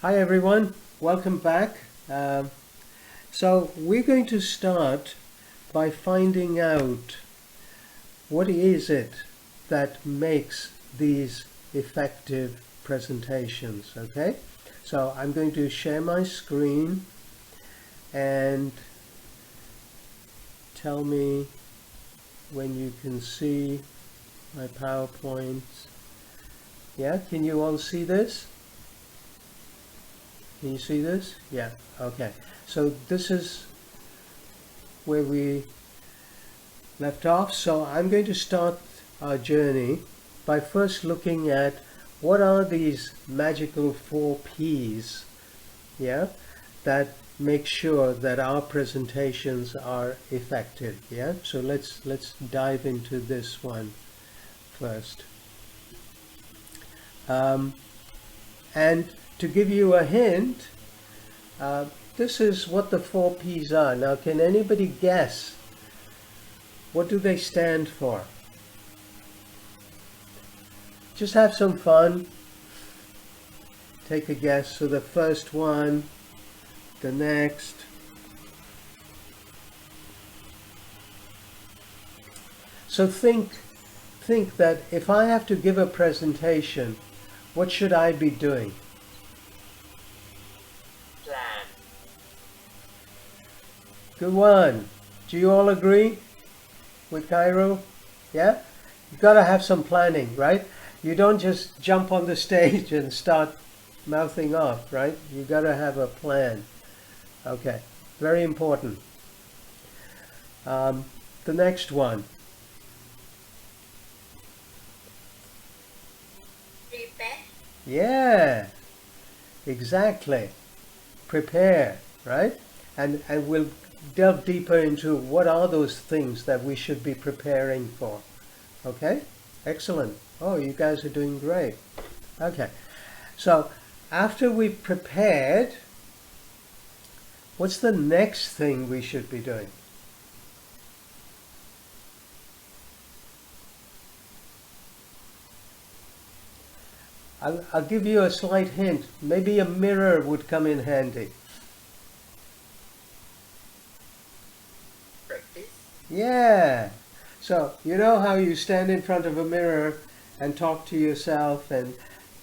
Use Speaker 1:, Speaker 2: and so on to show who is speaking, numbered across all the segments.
Speaker 1: Hi everyone, welcome back. So we're going to start by finding out what is it that makes these effective presentations, okay? So I'm going to share my screen and tell me when you can see my PowerPoint. Yeah, can you all see this? Can you see this? Yeah, okay. So this is where we left off. So I'm going to start our journey by first looking at what are these magical 4 P's, yeah, that make sure that our presentations are effective, yeah? So let's dive into this one first. And to give you a hint, this is what the 4 P's are. Now, can anybody guess what do they stand for? Just have some fun. Take a guess. So the first one, the next. So think that if I have to give a presentation, what should I be doing?
Speaker 2: Plan.
Speaker 1: Good one. Do you all agree with Cairo? Yeah? You've got to have some planning, right? You don't just jump on the stage and start mouthing off, right? You've got to have a plan. Okay, very important. The next one.
Speaker 2: Prepare.
Speaker 1: Yeah, exactly. Prepare, right? And we'll delve deeper into what are those things that we should be preparing for. Okay? Excellent. Oh, you guys are doing great. Okay. So, after we've prepared, what's the next thing we should be doing? I'll give you a slight hint. Maybe a mirror would come in handy.
Speaker 2: Practice.
Speaker 1: Yeah. So, you know how you stand in front of a mirror and talk to yourself, and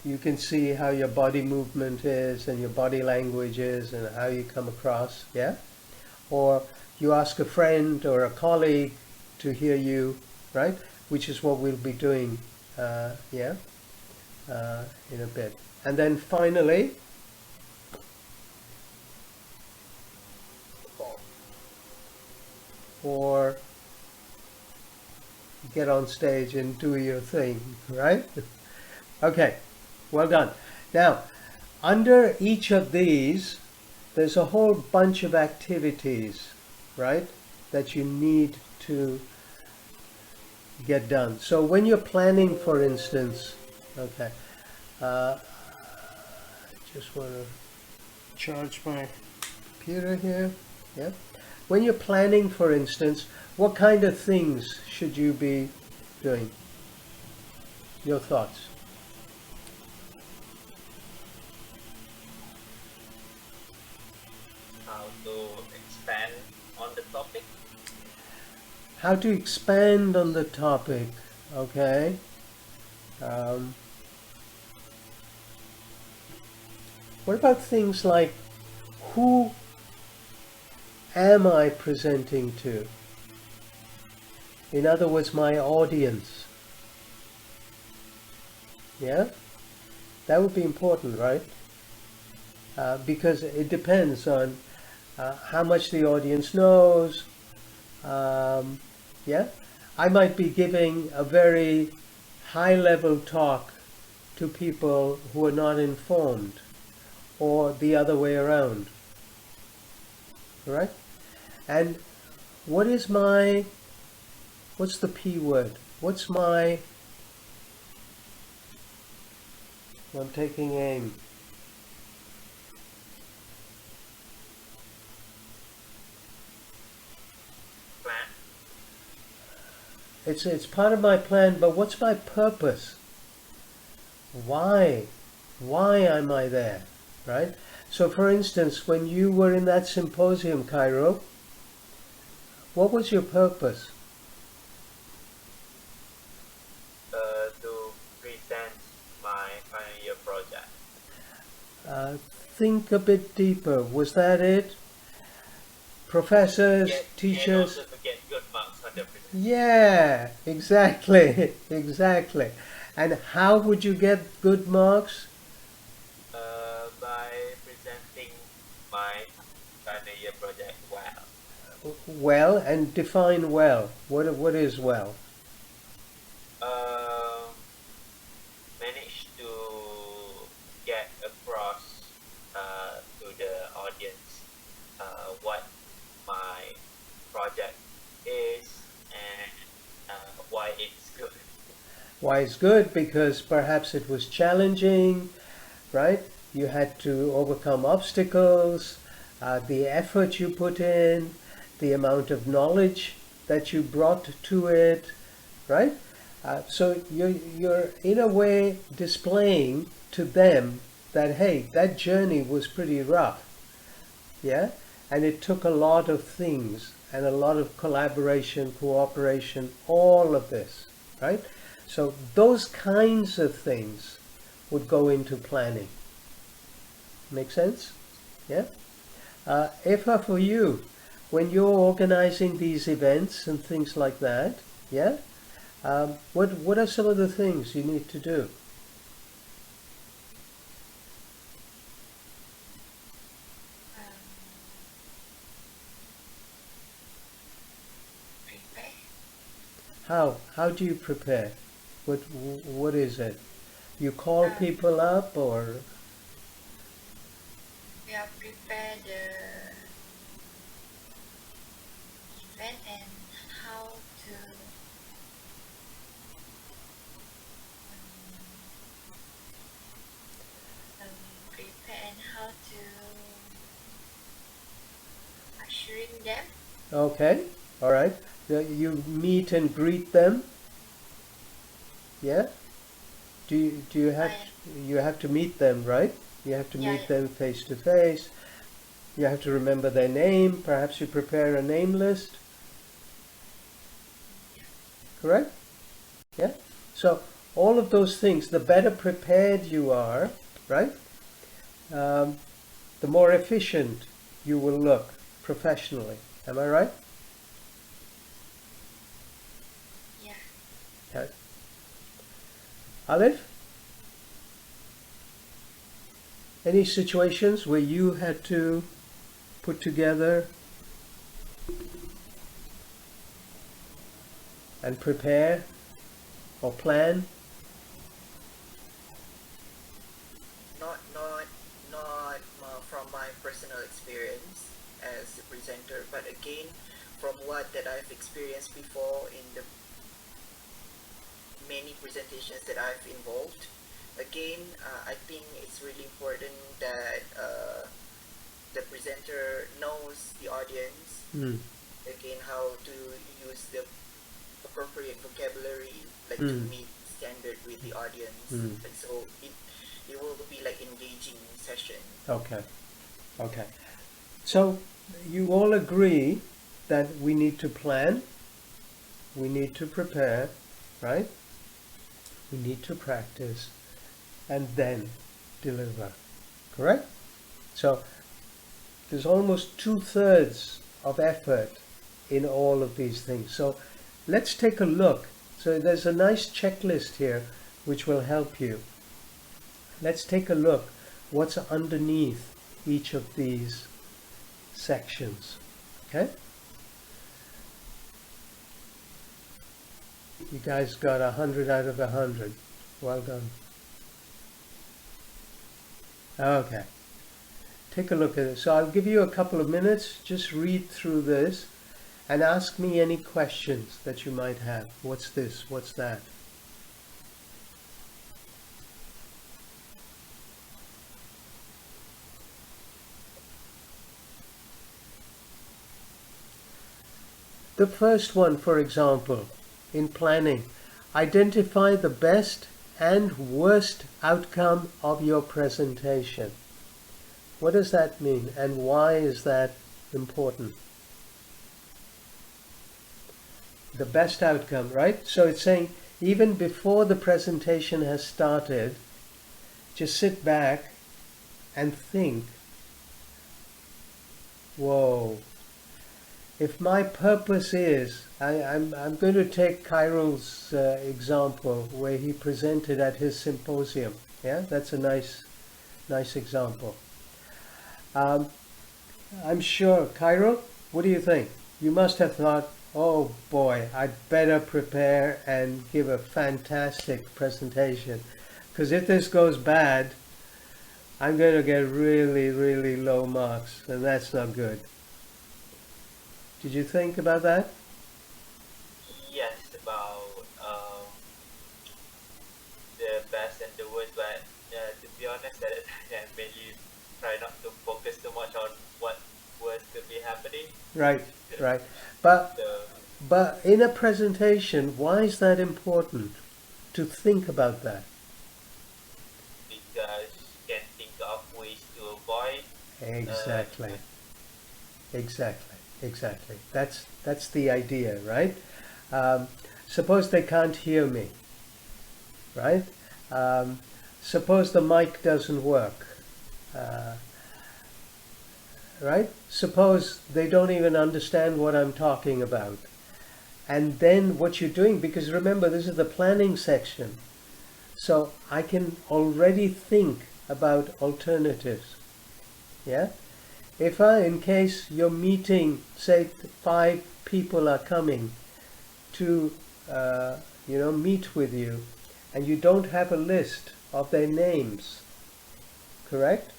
Speaker 1: you can see how your body movement is and your body language is and how you come across, yeah? Or you ask a friend or a colleague to hear you, right? Which is what we'll be doing, in a bit. And then finally, or get on stage and do your thing, right? Okay, well done. Now, under each of these, there's a whole bunch of activities, right, that you need to get done. So when you're planning, for instance, okay, I just want to charge my computer here, yeah. When you're planning, for instance, what kind of things should you be doing? Your thoughts?
Speaker 2: How to expand on the topic.
Speaker 1: How to expand on the topic, okay? What about things like, who am I presenting to? In other words, my audience. Yeah? That would be important, right? Because it depends on how much the audience knows. Yeah? I might be giving a very high-level talk to people who are not informed, or the other way around. Right? And what's the P word? I'm taking aim.
Speaker 2: Plan.
Speaker 1: It's part of my plan, but what's my purpose? Why am I there? right? So for instance, when you were in that symposium, Cairo, what was your purpose?
Speaker 2: To present my final year project.
Speaker 1: Uh, think a bit deeper. Was that it? Professors,
Speaker 2: And
Speaker 1: teachers?
Speaker 2: also to get good marks on the presentation.
Speaker 1: Yeah, exactly, exactly. And how would you get good marks?
Speaker 2: By presenting my final year project well.
Speaker 1: Well, and define well. What is well?
Speaker 2: Um, Manage to get across to the audience what my project is and why it's good.
Speaker 1: Why it's good? Because perhaps it was challenging, right? You had to overcome obstacles, the effort you put in, the amount of knowledge that you brought to it, right? So you're in a way displaying to them that, hey, that journey was pretty rough, yeah? And it took a lot of things and a lot of collaboration, cooperation, all of this, right? So those kinds of things would go into planning. Make sense? Yeah? Eva, for you, when you're organizing these events and things like that, yeah? What are some of the things you need to do?
Speaker 3: Prepare.
Speaker 1: How do you prepare? What is it? You call
Speaker 3: Um,
Speaker 1: people up, or
Speaker 3: we are prepare the event and how to prepare and how to assuring them.
Speaker 1: okay, all right. You meet and greet them, yeah? You have to meet them, right? You have to
Speaker 3: Yeah,
Speaker 1: meet
Speaker 3: yeah.
Speaker 1: them face to face. You have to remember their name. Perhaps you prepare a name list, correct? Yeah? So all of those things, the better prepared you are, right? The more efficient you will look professionally. Am I right?
Speaker 3: Yeah.
Speaker 1: Okay. Alif? Any situations where you had to put together and prepare or plan?
Speaker 4: Not from my personal experience as a presenter, but again, from what that I've experienced before in the many presentations that I've involved. Again, I think it's really important that the presenter knows the audience.
Speaker 1: Mm.
Speaker 4: Again, how to use the appropriate vocabulary, like to
Speaker 1: Mm.
Speaker 4: meet standard with the audience,
Speaker 1: Mm.
Speaker 4: and so it will be like engaging session.
Speaker 1: Okay. Okay. So you all agree that we need to plan, we need to prepare, right? We need to practice and then deliver. Correct? So there's almost 2/3 of effort in all of these things. So let's take a look. So there's a nice checklist here which will help you. Let's take a look what's underneath each of these sections. Okay? You guys got 100 out of 100. Well done. Okay. Take a look at it. So I'll give you a couple of minutes. Just read through this and ask me any questions that you might have. What's this? What's that? The first one, for example, in planning, identify the best and worst outcome of your presentation. What does that mean, and why is that important? The best outcome, right? So it's saying even before the presentation has started, just sit back and think, whoa, if my purpose is, I'm going to take Kairo's example where he presented at his symposium. Yeah, that's a nice example. I'm sure, Cairo, what do you think? You must have thought, oh boy, I'd better prepare and give a fantastic presentation. Because if this goes bad, I'm going to get really, really low marks, and that's not good. Did you think about that?
Speaker 2: Yes, about the best and the worst, but to be honest, I mainly try not to focus too much on what could be happening.
Speaker 1: Right, right. But
Speaker 2: So
Speaker 1: in a presentation, why is that important to think about that?
Speaker 2: because you can think of ways to avoid.
Speaker 1: Exactly. Exactly. That's the idea, right? Suppose they can't hear me, right? Suppose the mic doesn't work, right? Suppose they don't even understand what I'm talking about. And then what you're doing, because remember, this is the planning section, so I can already think about alternatives. Yeah? If in case you're meeting, say 5 people are coming to, meet with you, and you don't have a list of their names, correct?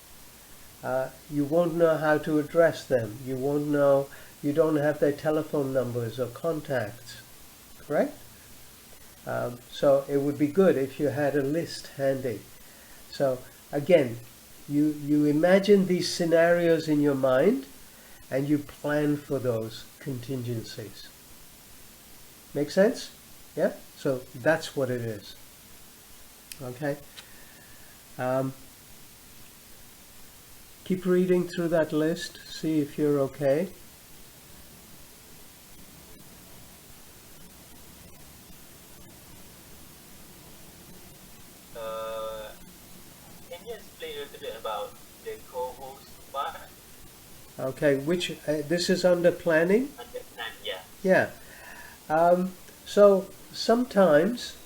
Speaker 1: You won't know how to address them. You won't know, you don't have their telephone numbers or contacts, correct? So it would be good if you had a list handy. So again, you imagine these scenarios in your mind and you plan for those contingencies. Make sense? Yeah? So that's what it is. Okay? Keep reading through that list, see if you're okay.
Speaker 2: Can you explain a little bit about the co-host part?
Speaker 1: Okay, which this is under planning?
Speaker 2: Understand? Yeah.
Speaker 1: Yeah. So sometimes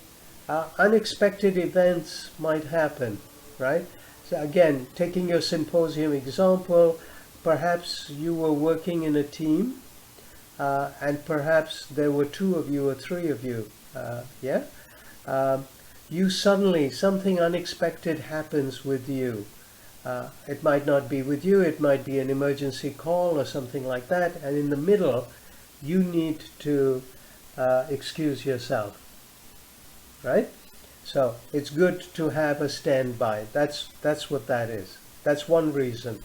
Speaker 1: unexpected events might happen, right? So again, taking your symposium example, perhaps you were working in a team, and perhaps there were 2 of you or 3 of you. Yeah. You suddenly, something unexpected happens with you. It might not be with you, it might be an emergency call or something like that, and in the middle you need to excuse yourself, right? So it's good to have a standby. That's what that is. That's one reason.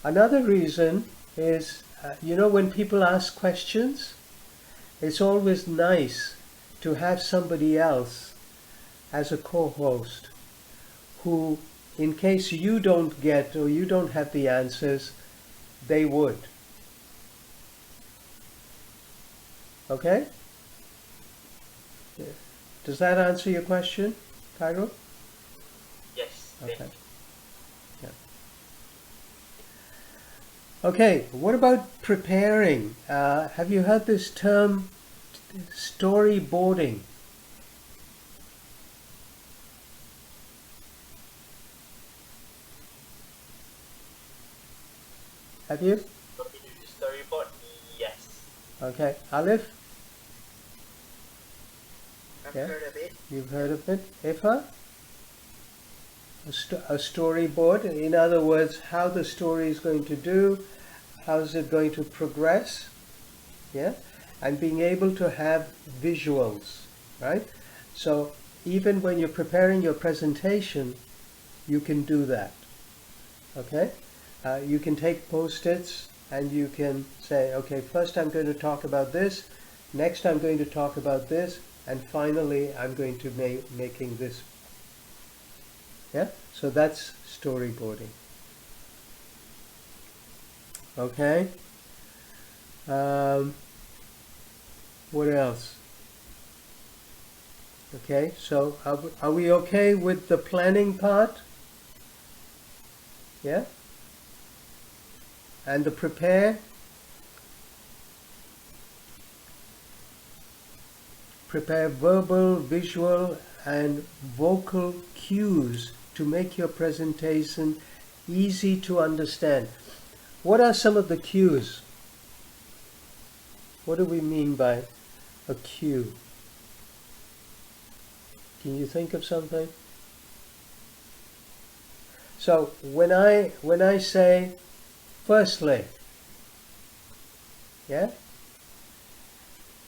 Speaker 1: Another reason is, when people ask questions, it's always nice to have somebody else as a co-host who, in case you don't get or you don't have the answers, they would. Okay? Does that answer your question, Cairo?
Speaker 2: Yes. Thank
Speaker 1: Okay.
Speaker 2: you.
Speaker 1: Yeah. Okay, what about preparing? Have you heard this term, storyboarding? Have you?
Speaker 2: Storyboard? Yes.
Speaker 1: Okay, Alif,
Speaker 4: I've
Speaker 1: Yeah.
Speaker 4: heard of it.
Speaker 1: you've heard of it. Ifa? A storyboard, in other words, how the story is going to do, how is it going to progress, yeah, and being able to have visuals, right? So even when you're preparing your presentation, you can do that, okay? You can take post-its and you can say, okay, first I'm going to talk about this, next I'm going to talk about this, and finally I'm going to making this. Yeah, so that's storyboarding. Okay. What else? Okay, so are we okay with the planning part? Yeah? And the prepare? Prepare verbal, visual, and vocal cues to make your presentation easy to understand. What are some of the cues? What do we mean by a cue? Can you think of something? So when I say firstly, yeah,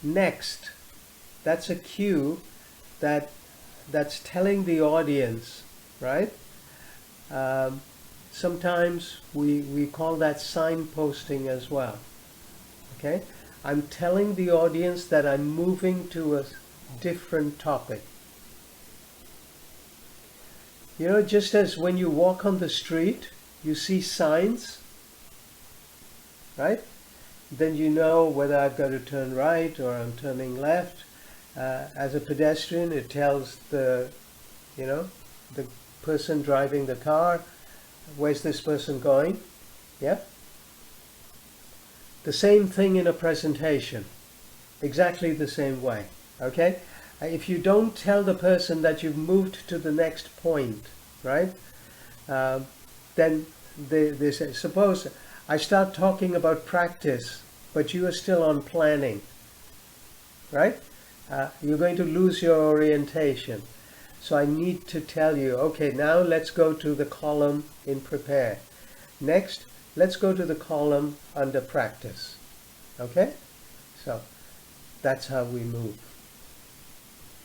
Speaker 1: next, that's a cue that's telling the audience, right? Sometimes we call that signposting as well. Okay, I'm telling the audience that I'm moving to a different topic. You know, just as when you walk on the street, you see signs, right? Then you know whether I've got to turn right or I'm turning left. As a pedestrian, it tells the person driving the car, where's this person going? Yeah? The same thing in a presentation. Exactly the same way. Okay? If you don't tell the person that you've moved to the next point, right? Then they say, suppose I start talking about practice, but you are still on planning, right? You're going to lose your orientation. So I need to tell you, okay, now let's go to the column in prepare. Next, let's go to the column under practice. Okay? So that's how we move.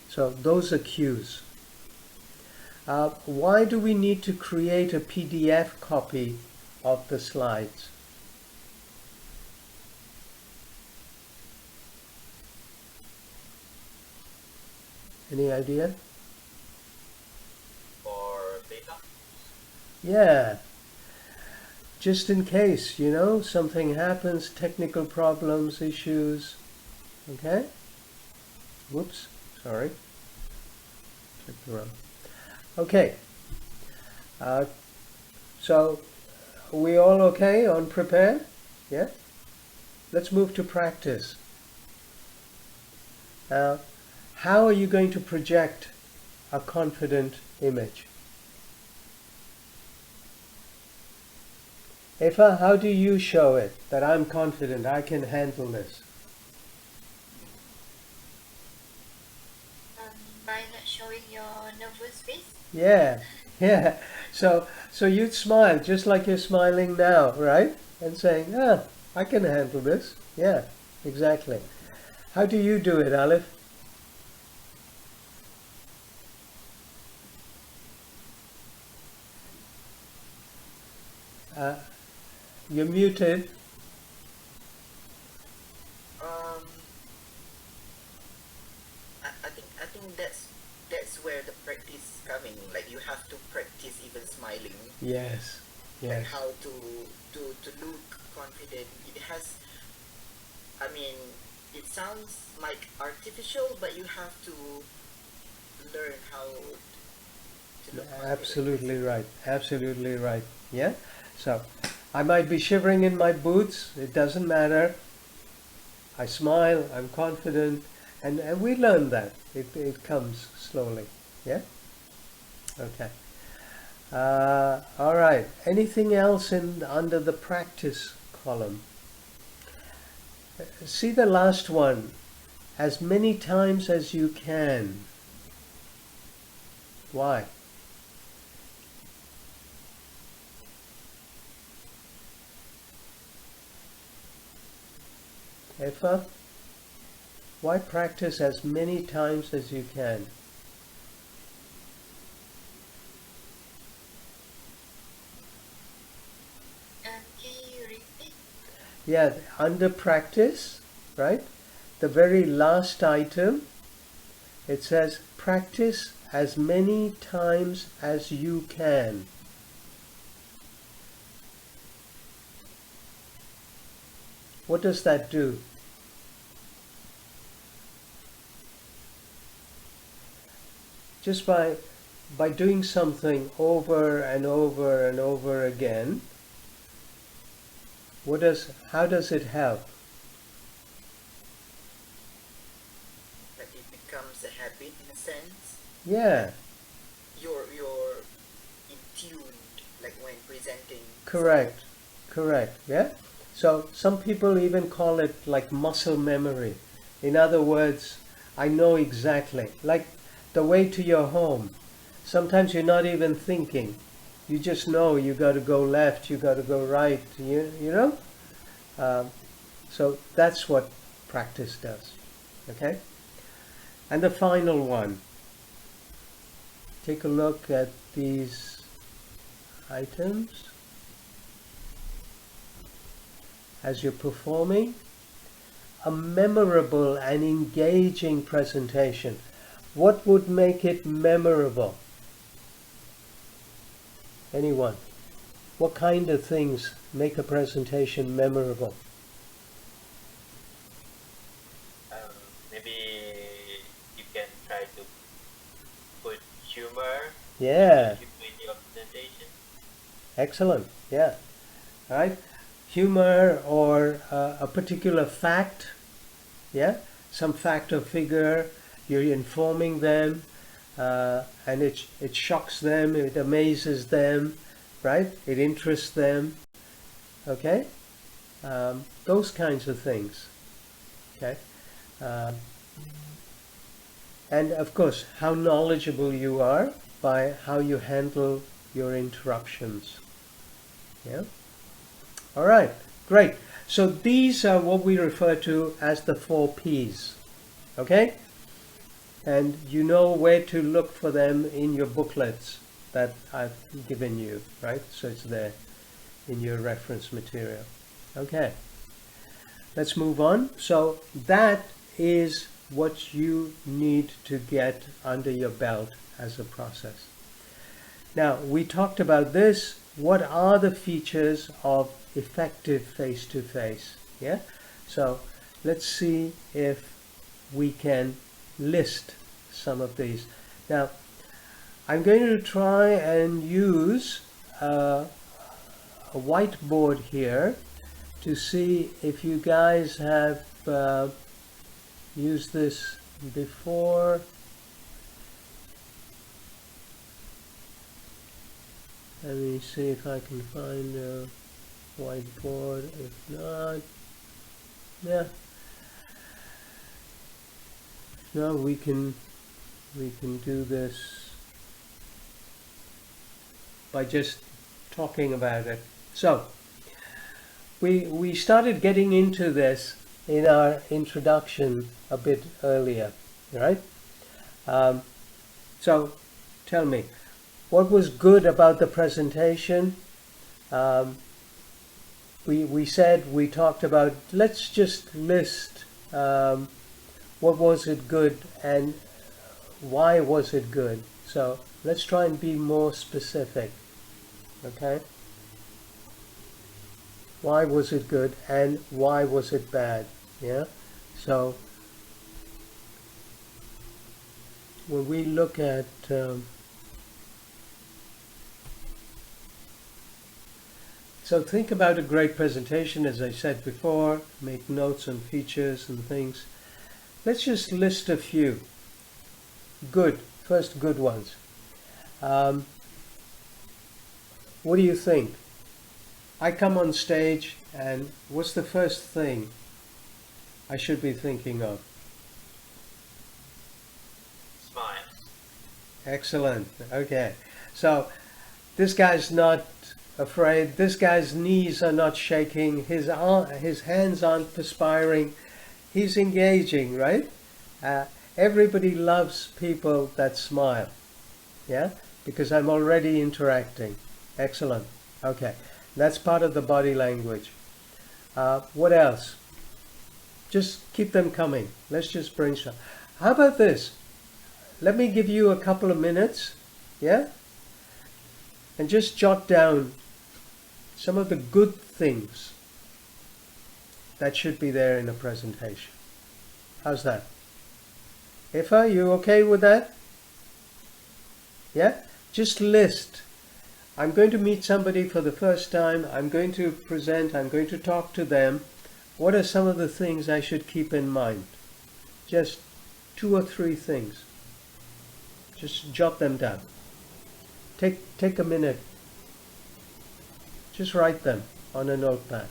Speaker 1: So those are cues. Why do we need to create a PDF copy of the slides? Any idea?
Speaker 2: For data?
Speaker 1: Yeah. Just in case, something happens, technical problems, issues. Okay? Whoops, sorry. Clicked around. Okay. So, are we all okay on prepare? Yeah? Let's move to practice. Now, how are you going to project a confident image? Eva, how do you show it that I'm confident, I can handle this?
Speaker 3: By not showing your nervous face.
Speaker 1: Yeah. So you'd smile just like you're smiling now, right? And saying, I can handle this. Yeah, exactly. How do you do it, Aleph? You're muted.
Speaker 4: I think that's where the practice coming. Like you have to practice even smiling.
Speaker 1: Yes.
Speaker 4: Like how to look confident. It has. I mean, it sounds like artificial, but you have to learn how to look confident.
Speaker 1: Absolutely right. Absolutely right. Yeah. So, I might be shivering in my boots. It doesn't matter. I smile. I'm confident, and we learn that. It comes slowly. Yeah. Okay. All right. Anything else under the practice column? See the last one. As many times as you can. Why? Eva? Why practice as many times as you can?
Speaker 3: Can you repeat?
Speaker 1: Yeah, under practice, right? The very last item, it says practice as many times as you can. What does that do? Just by doing something over and over and over again, how does it help?
Speaker 4: That it becomes a habit in a sense.
Speaker 1: Yeah,
Speaker 4: You're in tune, like when presenting.
Speaker 1: correct, correct, yeah? So some people even call it like muscle memory. In other words, I know exactly, like the way to your home. Sometimes you're not even thinking. You just know you got to go left, you got to go right, you know? So that's what practice does, okay? And the final one. Take a look at these items as you're performing. A memorable and engaging presentation. What would make it memorable? Anyone? What kind of things make a presentation memorable?
Speaker 2: Maybe you can try to put humor.
Speaker 1: Yeah,
Speaker 2: In your presentation.
Speaker 1: excellent. Yeah, all right. Humor or a particular fact. Yeah, some fact or figure. You're informing them, and it shocks them. It amazes them, right? It interests them. Okay, those kinds of things. Okay. And of course, how knowledgeable you are by how you handle your interruptions. Yeah? All right, great. So these are what we refer to as the 4 Ps. Okay? And you know where to look for them in your booklets that I've given you, right? So it's there in your reference material. Okay. Let's move on. So that is what you need to get under your belt as a process. Now, we talked about this. What are the features of effective face-to-face? Yeah? So let's see if we can list some of these. Now, I'm going to try and use a whiteboard here to see if you guys have used this before. Let me see if I can find a whiteboard. If not, yeah. No, we can do this by just talking about it. So we started getting into this in our introduction a bit earlier, right? So tell me, what was good about the presentation? We talked about, let's just list what was it good and why was it good. So let's try and be more specific, okay? Why was it good and why was it bad? Yeah. So when we look at so think about a great presentation, as I said before, make notes on features and things. Let's just list a few. Good, first good ones. What do you think? I come on stage and what's the first thing I should be thinking of?
Speaker 2: Smile.
Speaker 1: Excellent. Okay. So this guy's not afraid. This guy's knees are not shaking. His hands aren't perspiring. He's engaging, right? Everybody loves people that smile. Yeah? Because I'm already interacting. Excellent. Okay. That's part of the body language. What else? Just keep them coming. Let's just brainstorm. How about this? Let me give you a couple of minutes, yeah? And just jot down some of the good things That should be there in a presentation. How's that? Ifa, you okay with that? Yeah? Just list. I'm going to meet somebody for the first time. I'm going to present. I'm going to talk to them. What are some of the things I should keep in mind? Just 2 or 3 things. Just jot them down. Take a minute. Just write them on a notepad.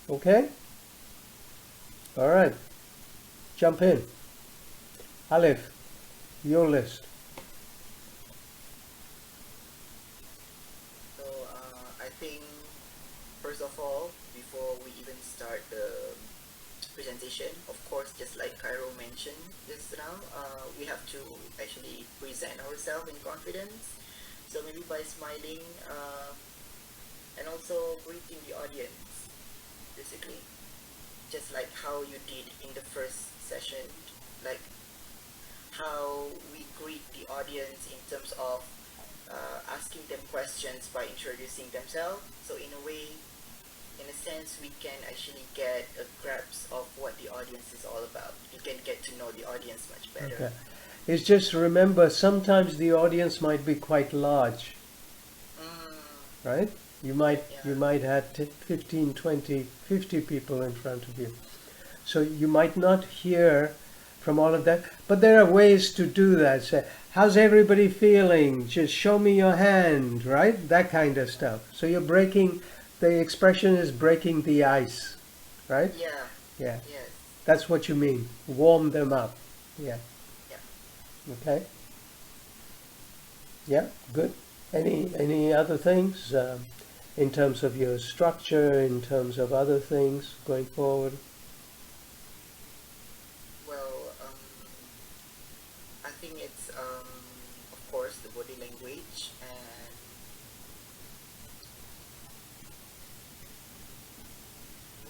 Speaker 1: Okay? All right. Jump in. Alif, your list.
Speaker 4: So I think first of all, before we even start the presentation, of course, just like Cairo mentioned just now, we have to actually present ourselves in confidence. So maybe by smiling and also greeting the audience, basically, just like how you did in the first session, like how we greet the audience in terms of asking them questions by introducing themselves. So in a way, in a sense, we can actually get a grasp of what the audience is all about. You can get to know the audience much better.
Speaker 1: Okay. It's just remember, sometimes the audience might be quite large, right? You might have 15, 20, 50 people in front of you. So you might not hear from all of that, but there are ways to do that. Say, how's everybody feeling? Just show me your hand, right? That kind of stuff. So you're breaking, the expression is breaking the ice, right?
Speaker 4: Yeah.
Speaker 1: Yeah.
Speaker 4: Yes.
Speaker 1: That's what you mean. Warm them up. Yeah.
Speaker 4: Yeah.
Speaker 1: Okay. Yeah, good. Any other things in terms of your structure, in terms of other things going forward?
Speaker 4: Well, I think it's of course the body language, and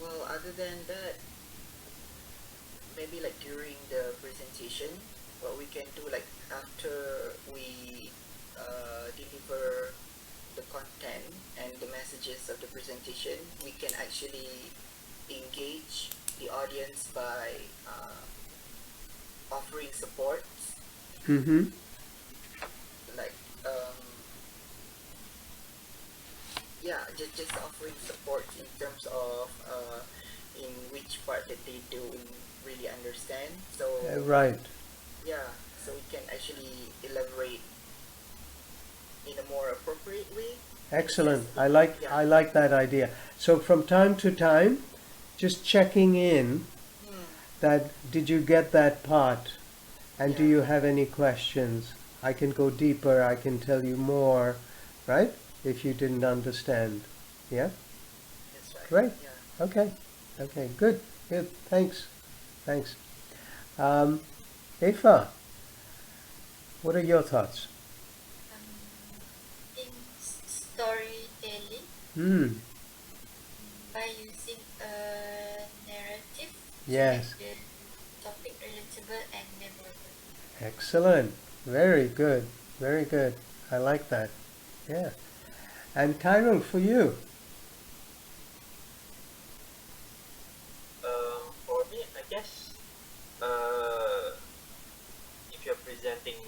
Speaker 4: well, other than that, maybe like during the presentation, what we can do, like after we deliver the content and the messages of the presentation, we can actually engage the audience by offering support,
Speaker 1: Mm-hmm.
Speaker 4: like yeah, just offering support in terms of in which part that they don't really understand. So
Speaker 1: Right.
Speaker 4: yeah, so we can actually elaborate in a more appropriate way.
Speaker 1: Excellent.
Speaker 4: Yeah.
Speaker 1: I like that idea. So from time to time, just checking in that did you get that part, and do
Speaker 4: Yeah.
Speaker 1: you have any questions? I can go deeper. I can tell you more, right? If you didn't understand. Yeah.
Speaker 4: That's right.
Speaker 1: Great.
Speaker 4: Yeah.
Speaker 1: Okay. Okay. Good. Good. Thanks. Thanks. Afa, what are your thoughts?
Speaker 3: In storytelling,
Speaker 1: Hmm.
Speaker 3: by using a narrative to
Speaker 1: Yes.
Speaker 3: make the topic relatable and memorable.
Speaker 1: Excellent. Very good. Very good. I like that. Yeah. And Kyril, for you.
Speaker 2: For me, I guess if you're presenting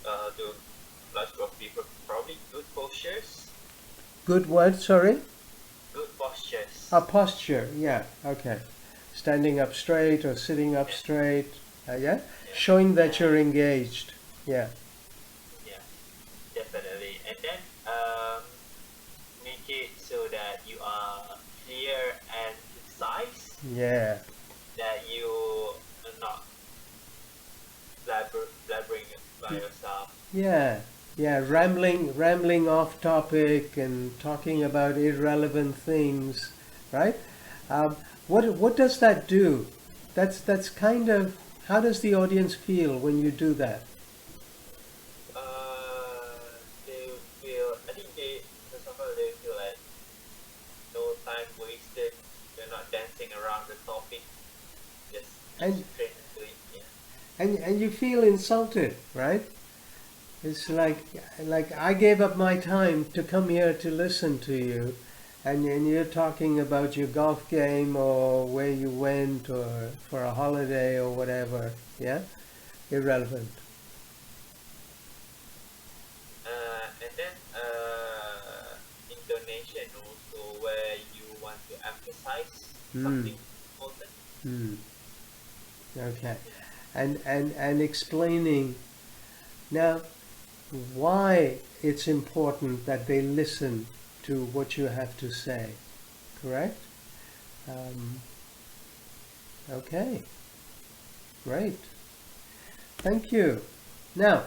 Speaker 2: to a large group of people, probably good postures.
Speaker 1: Good word, sorry?
Speaker 2: Good postures.
Speaker 1: Posture. Yeah. Okay. Standing up straight or sitting up straight. Yeah.
Speaker 2: Yeah.
Speaker 1: Showing that you're engaged. Yeah.
Speaker 2: Yeah, definitely. And then make it so that you are clear and concise,
Speaker 1: Yeah.
Speaker 2: that you are not blabbering by yourself.
Speaker 1: Yeah. Yeah, rambling off topic and talking about irrelevant things, right? Um, what does that do? That's kind of, how does the audience feel when you do that?
Speaker 2: They feel, I think they, first of all, they feel like no time wasted. You're not dancing around the topic. Just
Speaker 1: And
Speaker 2: straight into it. Yeah.
Speaker 1: and you feel insulted, right? It's like I gave up my time to come here to listen to you, and you're talking about your golf game or where you went or for a holiday or whatever. Yeah, irrelevant.
Speaker 2: And then intonation also, where you want to emphasize something important.
Speaker 1: Hmm. Okay, and explaining now why it's important that they listen to what you have to say. Correct? Um, okay, great. Thank you. Now,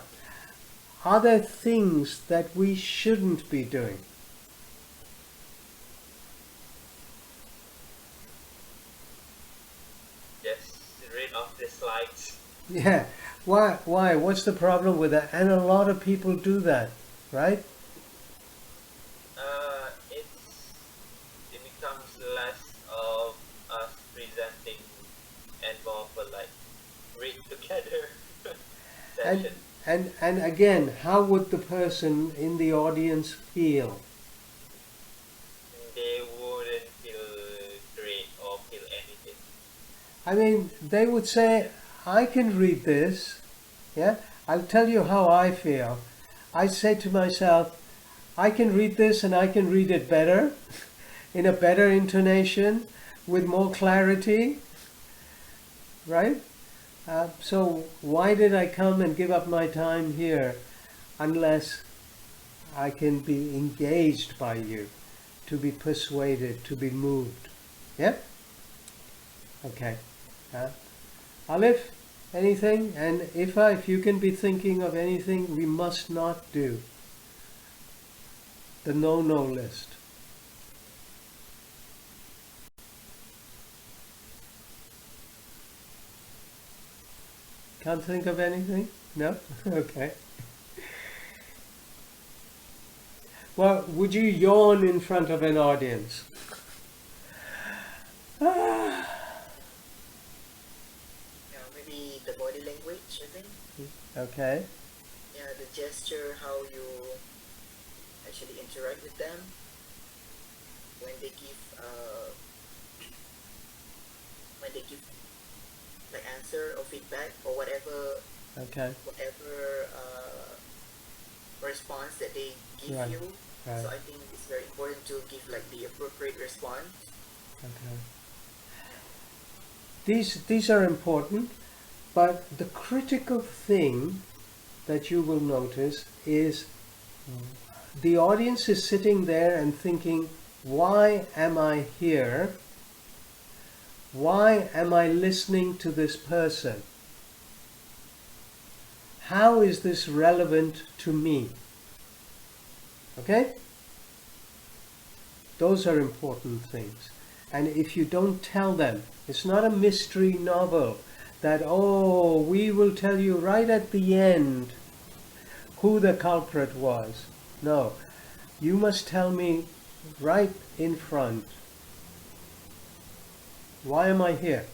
Speaker 1: are there things that we shouldn't be doing?
Speaker 2: Just read off the slides.
Speaker 1: Yeah. Why? Why? What's the problem with that? And a lot of people do that, right?
Speaker 2: It becomes less of us presenting and more for like read together
Speaker 1: And
Speaker 2: session.
Speaker 1: and again, how would the person in the audience feel?
Speaker 2: They wouldn't feel great or feel anything.
Speaker 1: I mean, they would say, I can read this. Yeah, I'll tell you how I feel. I say to myself, I can read this and I can read it better, in a better intonation, with more clarity, right? So why did I come and give up my time here unless I can be engaged by you, to be persuaded, to be moved? Yeah? Okay. Alif, anything? And Ifa, if you can be thinking of anything we must not do. The no-no list. Can't think of anything? No? Okay. Well, would you yawn in front of an audience?
Speaker 4: Yeah, maybe the body language, I think.
Speaker 1: Okay.
Speaker 4: Yeah, the gesture, how you actually interact with them when they give like answer or feedback or whatever
Speaker 1: Okay.
Speaker 4: response that they give
Speaker 1: Right.
Speaker 4: you.
Speaker 1: Right.
Speaker 4: So I think it's very important to give like the appropriate response.
Speaker 1: Okay. These are important, but the critical thing that you will notice is the audience is sitting there and thinking, why am I here? Why am I listening to this person? How is this relevant to me? Okay? Those are important things. And if you don't tell them, it's not a mystery novel that, oh, we will tell you right at the end who the culprit was. No, you must tell me right in front. Why am I here?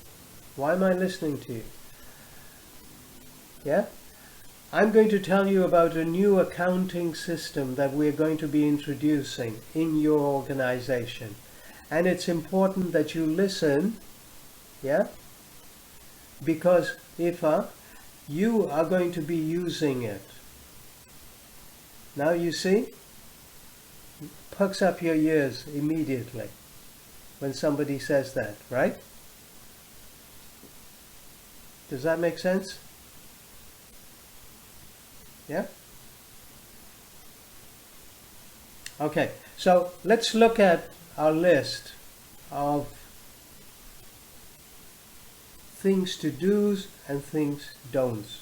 Speaker 1: Why am I listening to you? Yeah? I'm going to tell you about a new accounting system that we're going to be introducing in your organization. And it's important that you listen, yeah? Because if you are going to be using it. Now you see? Perks up your ears immediately when somebody says that, right? Does that make sense? Yeah? Okay, so let's look at our list of things to do's and things don'ts.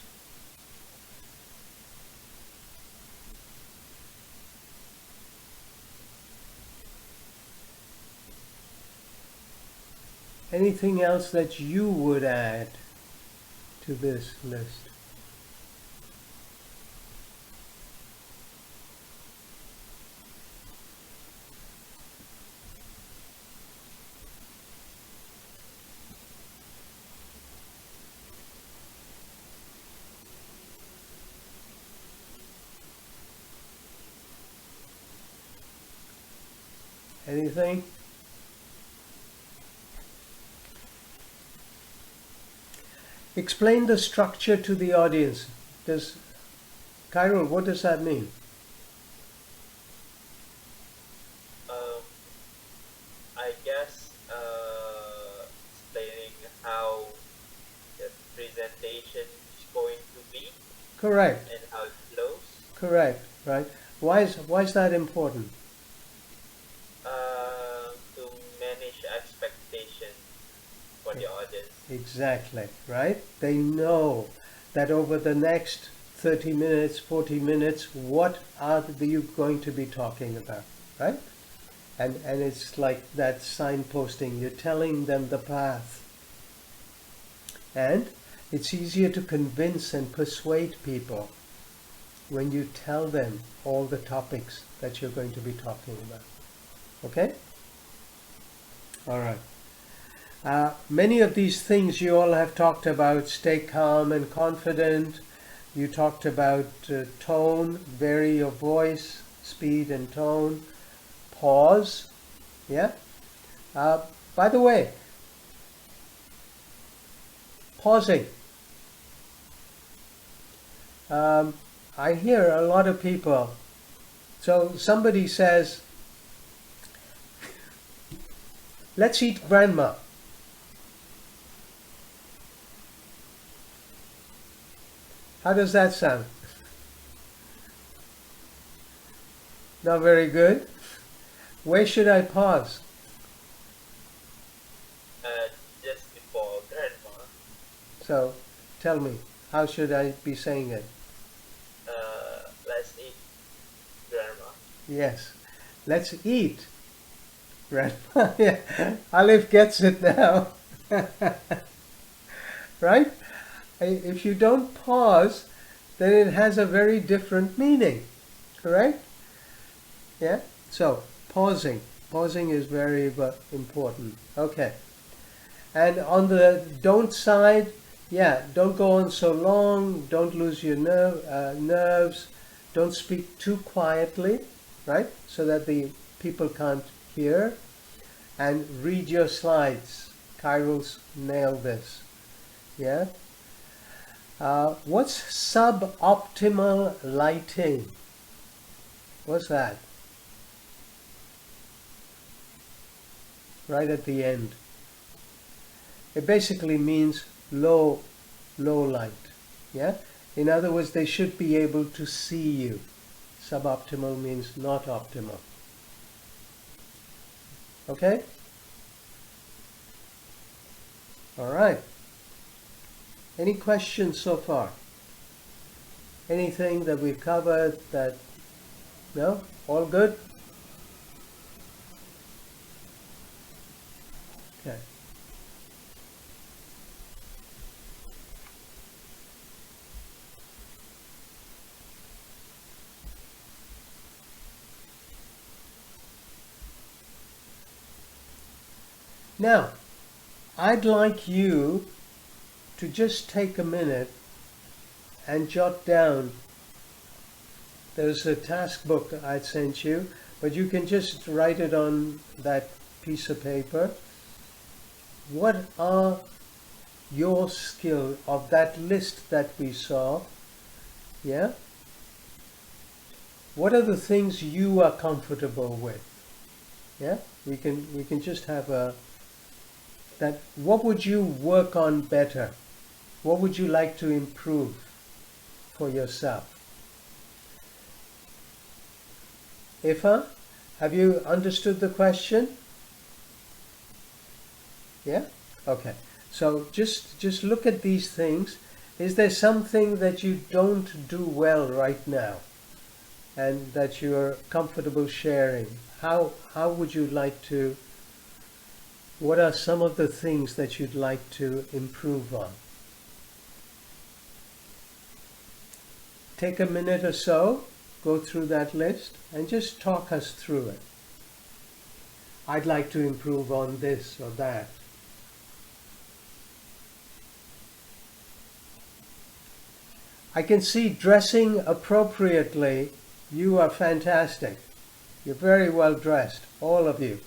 Speaker 1: Anything else that you would add to this list? Anything? Explain the structure to the audience. Kyril, what does that mean?
Speaker 2: I guess explaining how the presentation is going to be
Speaker 1: Correct.
Speaker 2: and how it flows.
Speaker 1: Correct. Right. Why is that important?
Speaker 2: To manage expectations for the audience.
Speaker 1: Exactly. Right. They know that over the next 30 minutes, 40 minutes, what are you going to be talking about? Right. And it's like that signposting. You're telling them the path. And it's easier to convince and persuade people when you tell them all the topics that you're going to be talking about. Okay? All right. Many of these things you all have talked about. Stay calm and confident. You talked about tone, vary your voice, speed and tone. Pause. Yeah? By the way, pausing. I hear a lot of people. So somebody says, let's eat grandma. How does that sound? Not very good. Where should I pause?
Speaker 2: Just before grandma.
Speaker 1: So tell me, how should I be saying it?
Speaker 2: Let's eat grandma.
Speaker 1: Yes, let's eat. Grandma, yeah. Alif gets it now. Right? If you don't pause, then it has a very different meaning. Correct? Yeah? So, pausing. Pausing is very important. Okay. And on the don't side, yeah, don't go on so long, don't lose your nerves, don't speak too quietly, right? So that the people can't hear. And read your slides. Kyril's nailed this. Yeah? What's suboptimal lighting? What's that? Right at the end. It basically means low light. Yeah? In other words, they should be able to see you. Suboptimal means not optimal. Okay? All right. Any questions so far? Anything that we've covered that... No? All good? Okay. Now, I'd like you to just take a minute and jot down. There's a task book I sent you, but you can just write it on that piece of paper. What are your skills of that list that we saw? Yeah? What are the things you are comfortable with? Yeah? We can just have a... that. What would you work on better? What would you like to improve for yourself? Ifa, have you understood the question? Yeah? Okay. So just look at these things. Is there something that you don't do well right now and that you're comfortable sharing? How would you like to what are some of the things that you'd like to improve on? Take a minute or so, go through that list, and just talk us through it. I'd like to improve on this or that. I can see dressing appropriately. You are fantastic. You're very well dressed, all of you.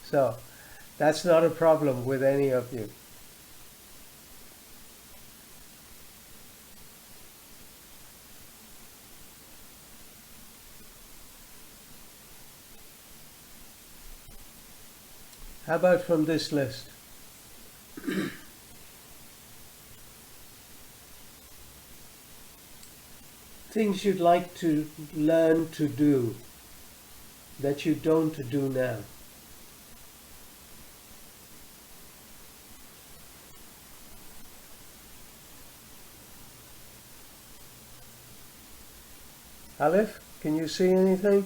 Speaker 1: So that's not a problem with any of you. How about from this list? Things you'd like to learn to do that you don't do now. Aleph, can you see anything?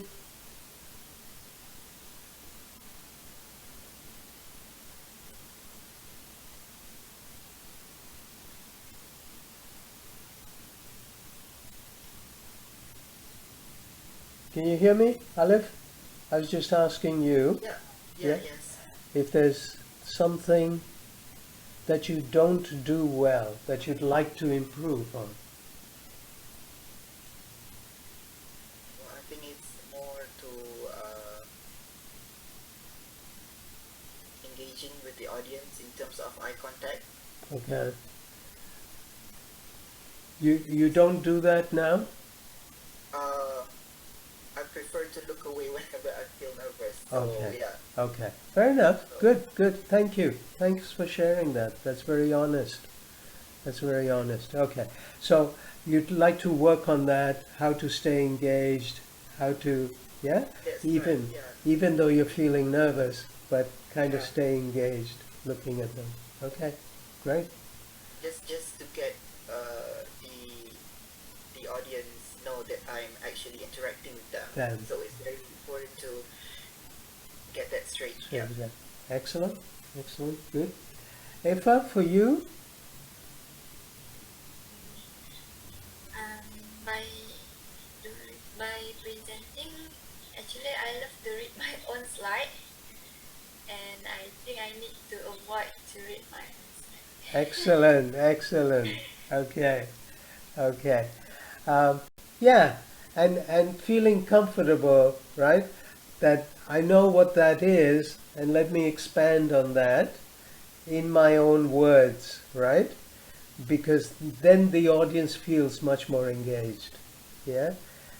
Speaker 1: Can you hear me, Aleph? I was just asking you
Speaker 4: Yes.
Speaker 1: if there's something that you don't do well that you'd like to improve on.
Speaker 4: Well, I think it's more to engaging with the audience in terms of eye contact.
Speaker 1: Okay. You don't do that now?
Speaker 4: I prefer to look away whenever I feel nervous. So,
Speaker 1: Okay.
Speaker 4: yeah.
Speaker 1: Okay. Fair enough. Good, good. Thank you. Thanks for sharing that. That's very honest. That's very honest. Okay. So you'd like to work on that, how to stay engaged, how to, yeah?
Speaker 4: Yes,
Speaker 1: Even
Speaker 4: correct, yeah.
Speaker 1: even though you're feeling nervous, but kind of
Speaker 4: Yeah.
Speaker 1: stay engaged looking at them. Okay. Great.
Speaker 4: Just to get the audience know that I'm actually interacting with them.
Speaker 1: Them.
Speaker 4: So it's very important to get that straight.
Speaker 1: Yeah. Excellent. Excellent. Good. Eva, for you?
Speaker 3: By presenting, actually I love to read my own slide, and I think I need to avoid to read my own slide.
Speaker 1: Excellent, excellent. Okay, okay. Yeah, and feeling comfortable, right? That I know what that is, and let me expand on that in my own words, right? Because then the audience feels much more engaged. Yeah,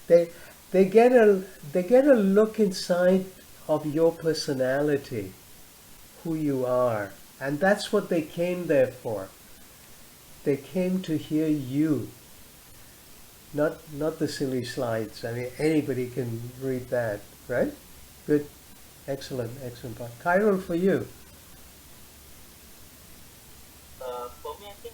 Speaker 1: they get a look inside of your personality, who you are, and that's what they came there for. They came to hear you, not the silly slides. I mean, anybody can read that, right? Good, excellent, excellent part. Kyril, for you.
Speaker 2: For me, I think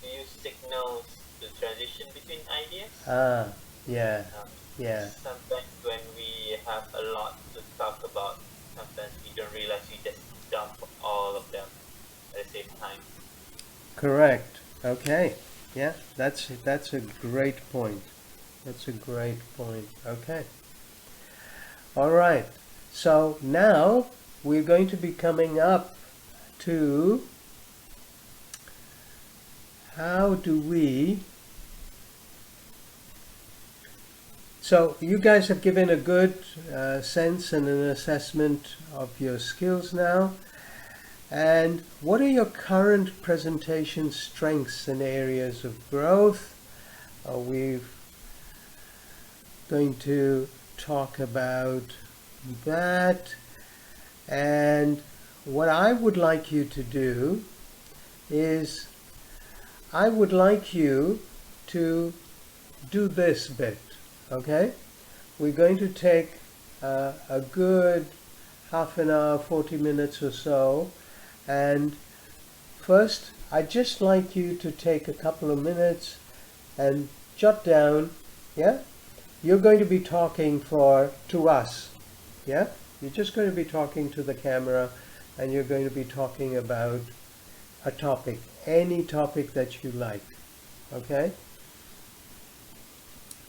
Speaker 2: we use signals to transition between ideas.
Speaker 1: Ah, yeah,
Speaker 2: Um,
Speaker 1: yeah,
Speaker 2: Sometimes when we have a lot to talk about, sometimes we don't realize we just dump all of them at the same time.
Speaker 1: correct. Okay, yeah, that's a great point. That's a great point. Okay. All right. So now we're going to be coming up to how do we. So you guys have given a good sense and an assessment of your skills now. And what are your current presentation strengths and areas of growth? We're going to talk about that. And what I would like you to do is I would like you to do this bit, okay? We're going to take a good half an hour, 40 minutes or so. And first, I'd just like you to take a couple of minutes and jot down, yeah? You're going to be talking to us, yeah? You're just going to be talking to the camera, and you're going to be talking about a topic, any topic that you like. Okay?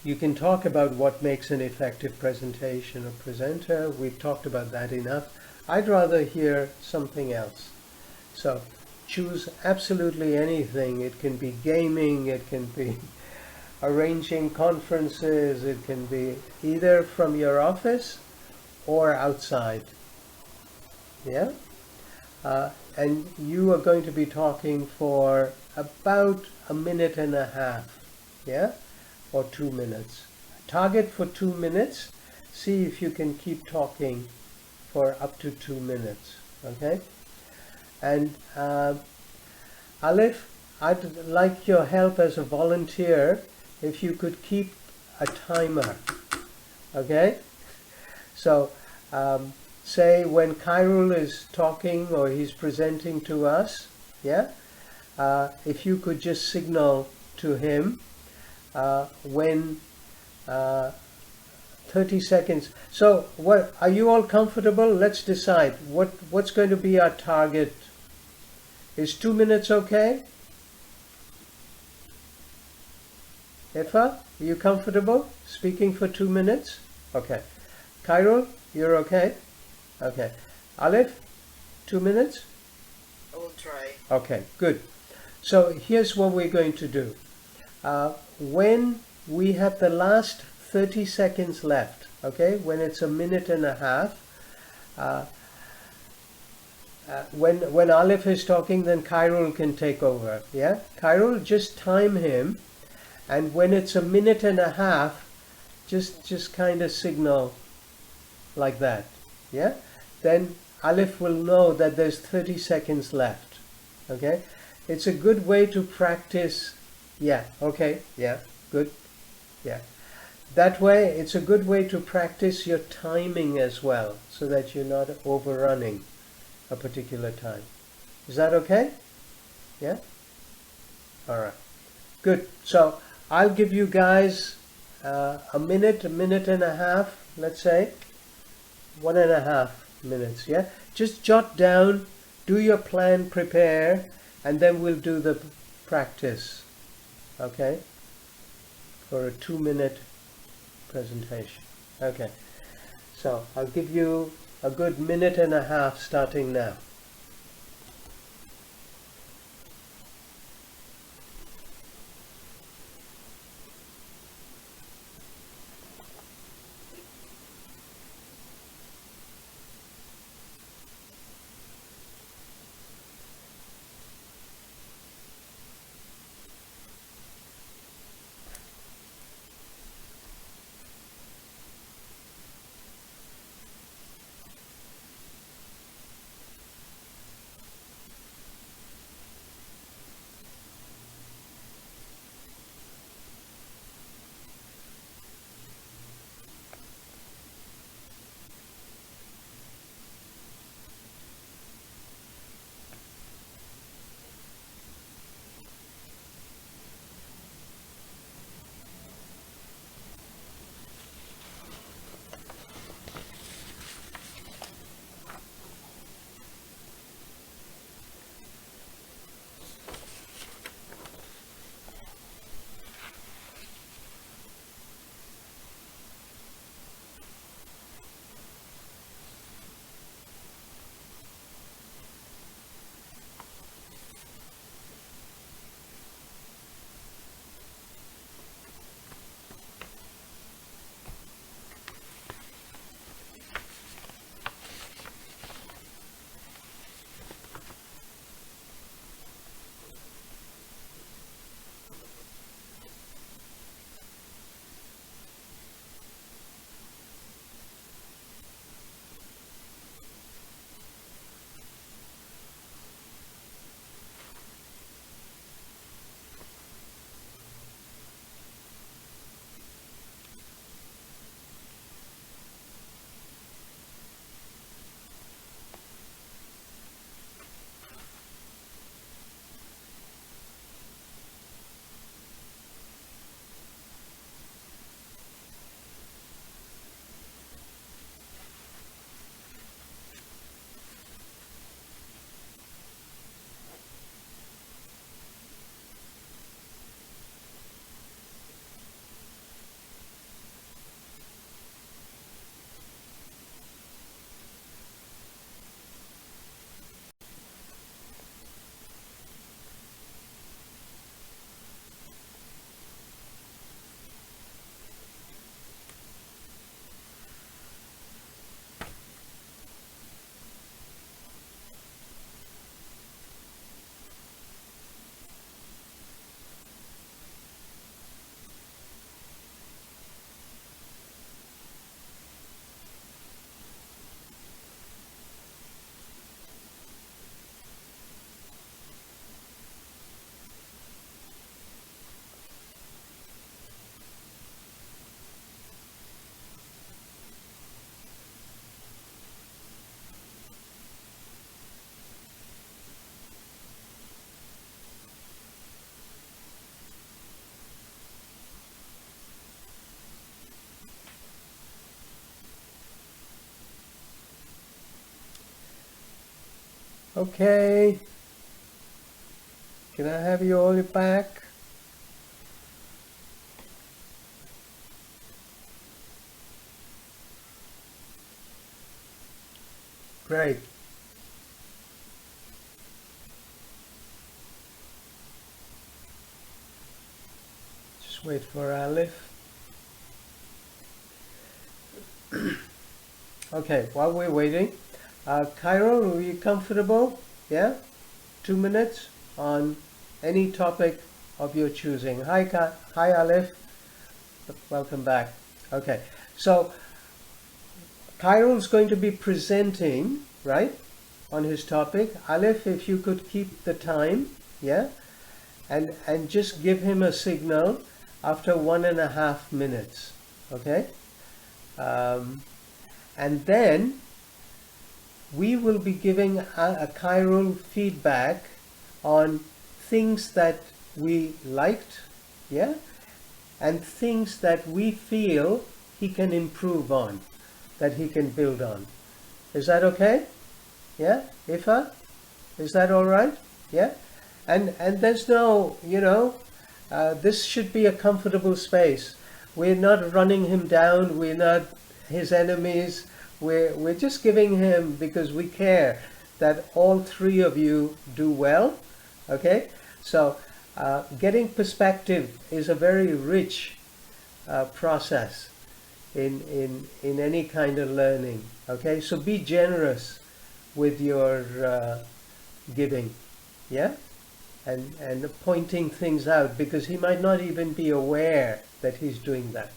Speaker 1: You can talk about what makes an effective presentation or presenter. We've talked about that enough. I'd rather hear something else. So choose absolutely anything. It can be gaming, it can be arranging conferences, it can be either from your office or outside. Yeah? And you are going to be talking for about a minute and a half. Yeah? Or 2 minutes. Target for 2 minutes. See if you can keep talking for up to 2 minutes. Okay? And Alif, I'd like your help as a volunteer if you could keep a timer. Okay? So, say when Khairul is talking or he's presenting to us, yeah? If you could just signal to him when 30 seconds. So, what are you all comfortable? Let's decide what's going to be our target. Is 2 minutes okay? Efa, are you comfortable speaking for 2 minutes? Okay. Khairul, you're okay? Okay. Alif, 2 minutes?
Speaker 4: I will try.
Speaker 1: Okay, good. So here's what we're going to do. When we have the last 30 seconds left, okay, when it's a minute and a half, when Alif is talking, then Khairul can take over. Yeah, Khairul, just time him, and when it's a minute and a half, just kind of signal like that. Yeah, then Alif will know that there's 30 seconds left. Okay, it's a good way to practice. Yeah, okay, yeah, good, yeah. That way, it's a good way to practice your timing as well, so that you're not overrunning a particular time. Is that okay? Yeah? All right. Good. So, I'll give you guys a minute and a half, let's say. 1.5 minutes, yeah? Just jot down, do your plan, prepare, and then we'll do the practice. Okay? For a 2-minute presentation. Okay. So I'll give you a good minute and a half starting now. Okay. Can I have you all back? Great. Just wait for Aleph. Okay, while we're waiting, Cairo, are you comfortable? Yeah? 2 minutes on any topic of your choosing. Hi Aleph. Welcome back. Okay, so Kairo's going to be presenting, right, on his topic. Aleph, if you could keep the time, yeah, and just give him a signal after 1.5 minutes, okay? And then we will be giving a chiral feedback on things that we liked, yeah, and things that we feel he can improve on, that he can build on. Is that okay? Yeah, Ifa? Is that all right? Yeah? And there's no, this should be a comfortable space. We're not running him down. We're not his enemies. We're just giving him, because we care that all three of you do well. Okay? So getting perspective is a very rich process in any kind of learning. Okay? So be generous with your giving. Yeah? And pointing things out, because he might not even be aware that he's doing that.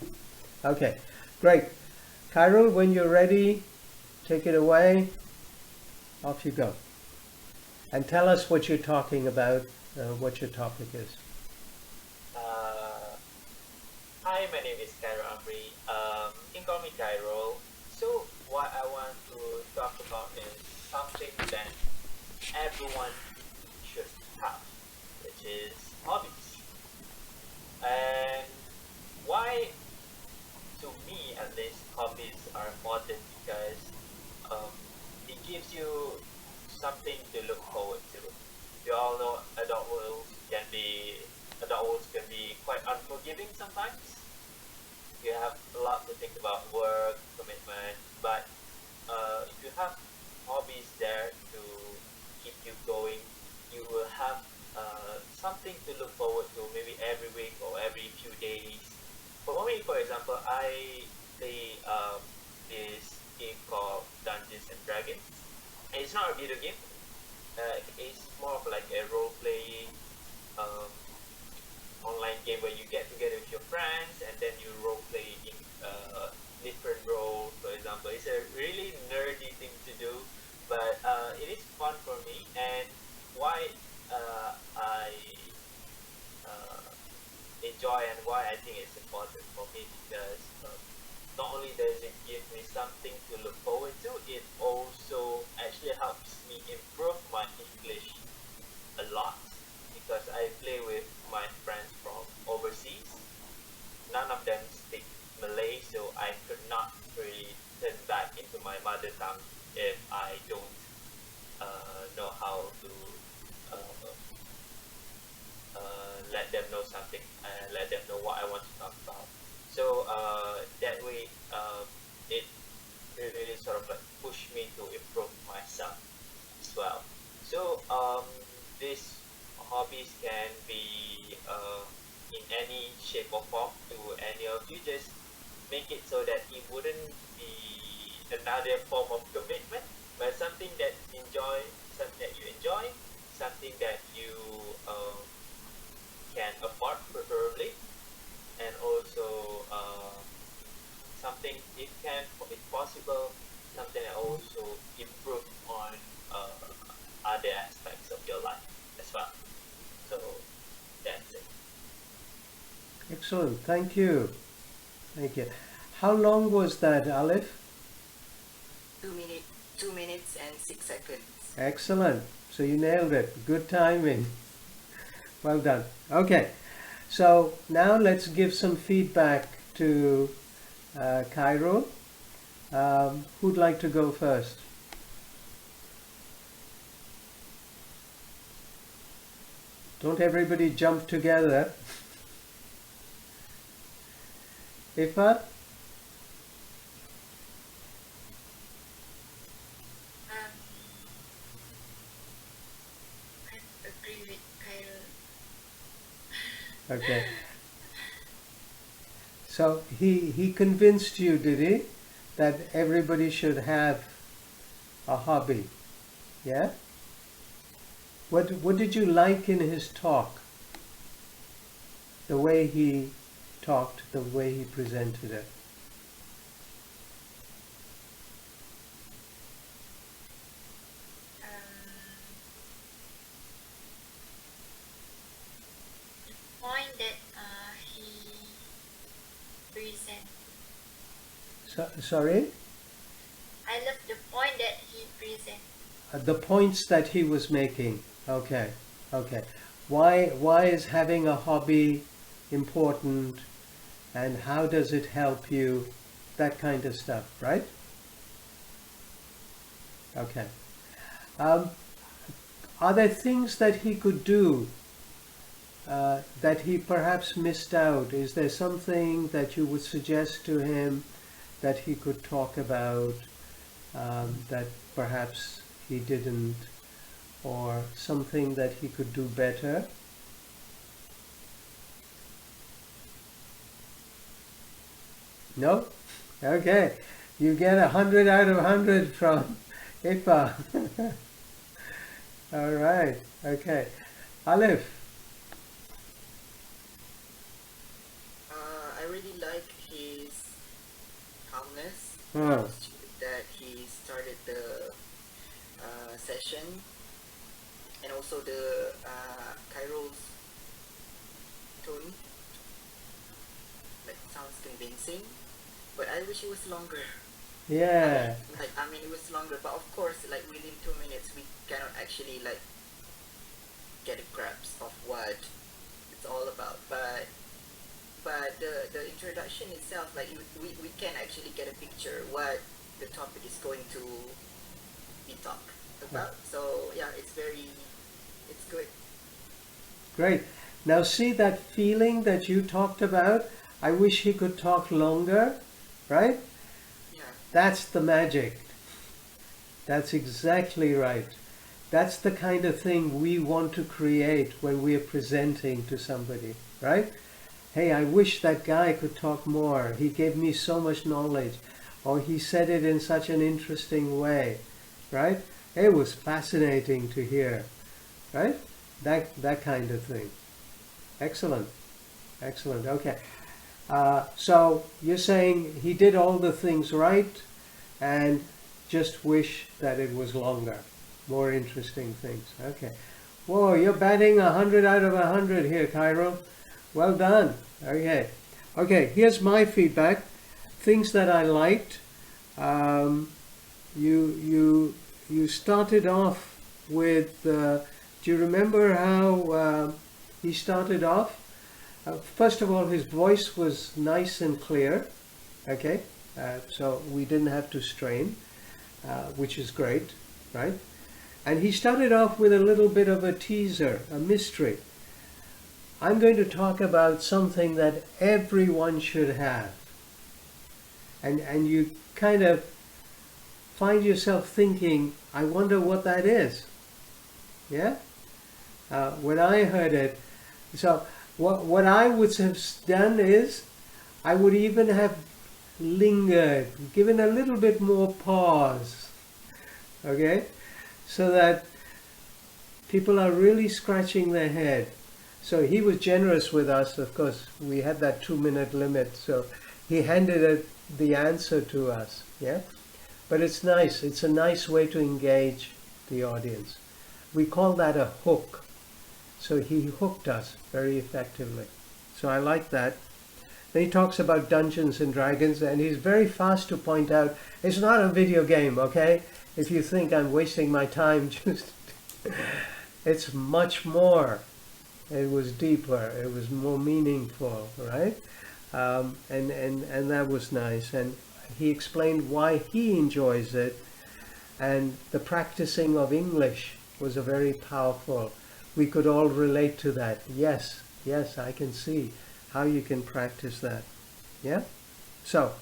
Speaker 1: Okay, great. Kyril, when you're ready, take it away. Off you go. And tell us what you're talking about, what your topic is.
Speaker 2: Hi, my name is Cairo Amri. You can call me Cairo. So, what I want to talk about is something that everyone should have, which is hobbies. And why, to me at least, hobbies are important because it gives you something to look forward to. You all know adult worlds can be quite unforgiving sometimes. You have a lot to think about, work, commitment, but if you have hobbies there to keep you going, you will have something to look forward to, maybe every week or every few days. For me, for example, I play this game called Dungeons and Dragons. And it's not a video game. It's more of like a role-playing online game where you get together with your friends and then you role-play in different roles. For example, it's a really nerdy thing to do, but it is fun for me. And why I enjoy and why I think it's important for me, because not only does it give me something to look forward to, it also actually helps me improve my English a lot, because I play with my friends from overseas. None of them speak Malay, so I could not really turn back into my mother tongue if I don't know how to let them know something, let them know what I want to talk about. So that way, it really sort of like pushed me to improve myself as well. So these hobbies can be in any shape or form to any of you. Just make it so that it wouldn't be another form of commitment, but something that something that you enjoy, something that you can afford preferably, and also something, if possible, something that also improve on other aspects of your life as well. So that's it.
Speaker 1: Excellent. Thank you. Thank you. How long was that, Aleph?
Speaker 4: 2 minutes and 6 seconds.
Speaker 1: Excellent. So you nailed it. Good timing. Well done. Okay. So now let's give some feedback to Cairo. Who'd like to go first? Don't everybody jump together. Ifa?
Speaker 3: I agree with Kyle.
Speaker 1: Okay. So he convinced you, did he, that everybody should have a hobby? Yeah? What did you like in his talk? The way he talked, the way he presented it.
Speaker 3: The point that he present.
Speaker 1: Sorry?
Speaker 3: I love the point that he present.
Speaker 1: The points that he was making. Okay, okay. Why is having a hobby important, and how does it help you? That kind of stuff, right? Okay. Are there things that he could do that he perhaps missed out? Is there something that you would suggest to him that he could talk about that perhaps he didn't, or something that he could do better? No? Okay. You get 100 out of 100 from Ifa. All right. Okay. Alif.
Speaker 4: I really like his calmness.
Speaker 1: Oh.
Speaker 4: That he started the session, and also the Cairo's tone. Like, sounds convincing, but I wish it was longer.
Speaker 1: Yeah.
Speaker 4: I mean, it was longer, but of course, like within 2 minutes, we cannot actually like get a grasp of what it's all about. But the introduction itself, like we can actually get a picture what the topic is going to be talked about. So yeah, it's good.
Speaker 1: Great. Now see that feeling that you talked about? I wish he could talk longer, right?
Speaker 4: Yeah.
Speaker 1: That's the magic. That's exactly right. That's the kind of thing we want to create when we are presenting to somebody, right? Hey, I wish that guy could talk more. He gave me so much knowledge. Or he said it in such an interesting way, right? It was fascinating to hear, right? That kind of thing. Excellent. Excellent. Okay. So you're saying he did all the things right and just wish that it was longer. More interesting things. Okay. Whoa, you're batting 100 out of 100 here, Cairo. Well done. Okay. Okay, here's my feedback. Things that I liked. You started off with. Do you remember how he started off? First of all, his voice was nice and clear. Okay, so we didn't have to strain, which is great, right? And he started off with a little bit of a teaser, a mystery. I'm going to talk about something that everyone should have. And you kind of find yourself thinking, I wonder what that is. Yeah? When I heard it, so what I would have done is, I would even have lingered, given a little bit more pause. Okay? So that people are really scratching their head. So he was generous with us, of course. We had that 2-minute limit, so he handed the answer to us. Yeah, but it's nice. It's a nice way to engage the audience. We call that a hook. So he hooked us very effectively. So I like that. Then he talks about Dungeons and Dragons, and he's very fast to point out it's not a video game. Okay, if you think I'm wasting my time, just it's much more. It was deeper. It was more meaningful, right? And that was nice. And he explained why he enjoys it. And the practicing of English was a very powerful we could all relate to that. Yes, yes, I can see how you can practice that. Yeah? So,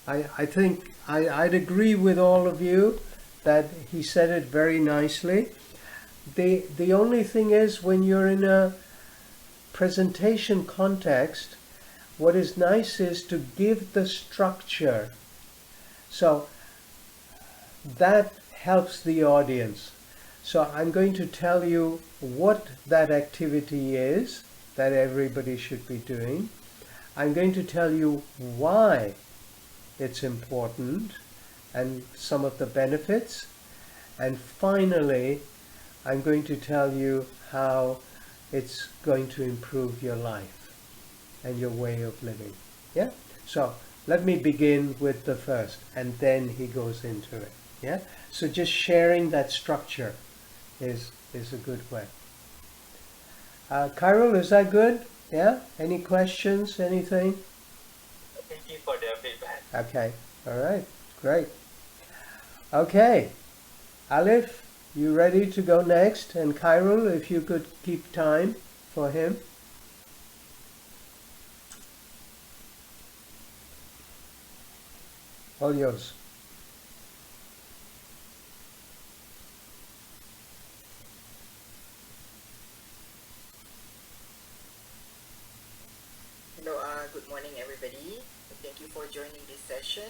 Speaker 1: I think I'd agree with all of you that he said it very nicely. The only thing is, when you're in a presentation context, what is nice is to give the structure. So that helps the audience. So I'm going to tell you what that activity is that everybody should be doing. I'm going to tell you why it's important and some of the benefits. And finally, I'm going to tell you how it's going to improve your life and your way of living. Yeah? So let me begin with the first, and then he goes into it. Yeah? So just sharing that structure is a good way. Kyril, is that good? Yeah? Any questions? Anything?
Speaker 2: Thank you for the feedback.
Speaker 1: Okay. All right. Great. Okay. Alif, you ready to go next? And Kyril, if you could keep time for him. All yours.
Speaker 4: Hello, good morning, everybody. Thank you for joining this session.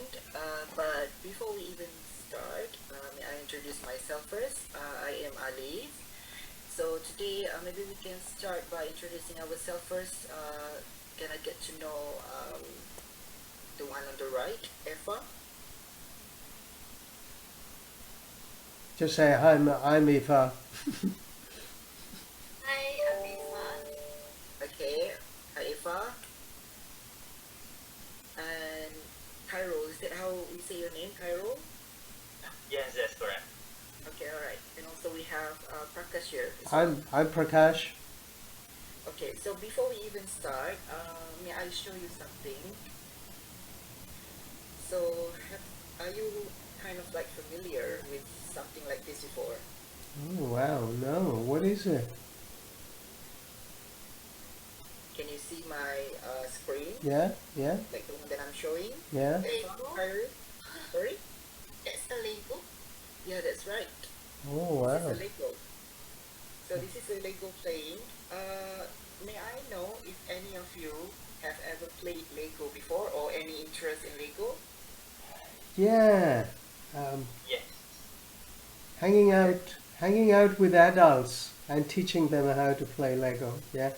Speaker 4: But before we even start, may I introduce myself first? I am Ali. So today, maybe we can start by introducing ourselves first. Can I get to know the one on the right, Eva?
Speaker 1: Just say, I'm Ifa.
Speaker 3: Hi, Abifa.
Speaker 4: Okay, hi Eva. And Cairo, is that how we say your name, Cairo?
Speaker 2: Yes, that's correct.
Speaker 4: Okay, alright. And also we have Prakash here.
Speaker 1: I'm Prakash.
Speaker 4: Okay, so before we even start, may I show you something? So, are you kind of like familiar with something like this before?
Speaker 1: Oh, wow, no. What is it?
Speaker 4: Can you see my screen?
Speaker 1: Yeah, yeah,
Speaker 4: Like the one that I'm showing?
Speaker 1: yeah.
Speaker 3: Lego?
Speaker 4: Sorry?
Speaker 3: That's the Lego?
Speaker 4: Yeah, that's right.
Speaker 1: Oh,
Speaker 4: This
Speaker 1: wow.
Speaker 4: is a Lego. So this is a Lego playing. May I know if any of you have ever played Lego before or any interest in Lego?
Speaker 1: Yeah.
Speaker 2: Yes.
Speaker 1: Hanging out with adults and teaching them how to play Lego. Yeah.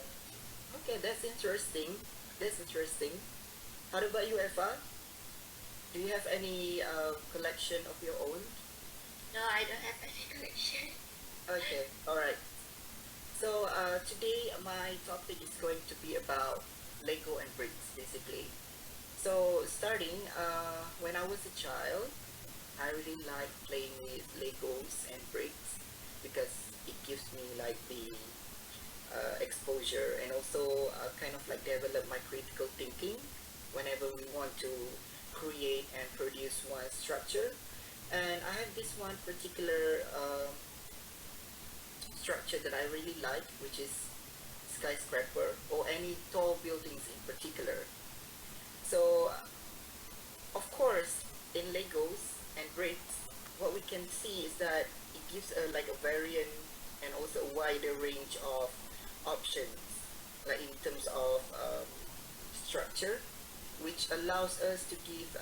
Speaker 4: Okay, that's interesting. That's interesting. How about you, Eva? Do you have any collection of your own?
Speaker 3: No, I don't have any collection.
Speaker 4: Okay, alright. So today my topic is going to be about Lego and bricks, basically. So starting when I was a child, I really like playing with Legos and bricks because it gives me like the exposure and also kind of like develop my critical thinking whenever we want to create and produce one structure. And I have this one particular structure that I really like, which is skyscraper or any tall buildings in particular. So of course in Legos and bricks, what we can see is that it gives like a variant and also a wider range of options, like in terms of structure, which allows us to give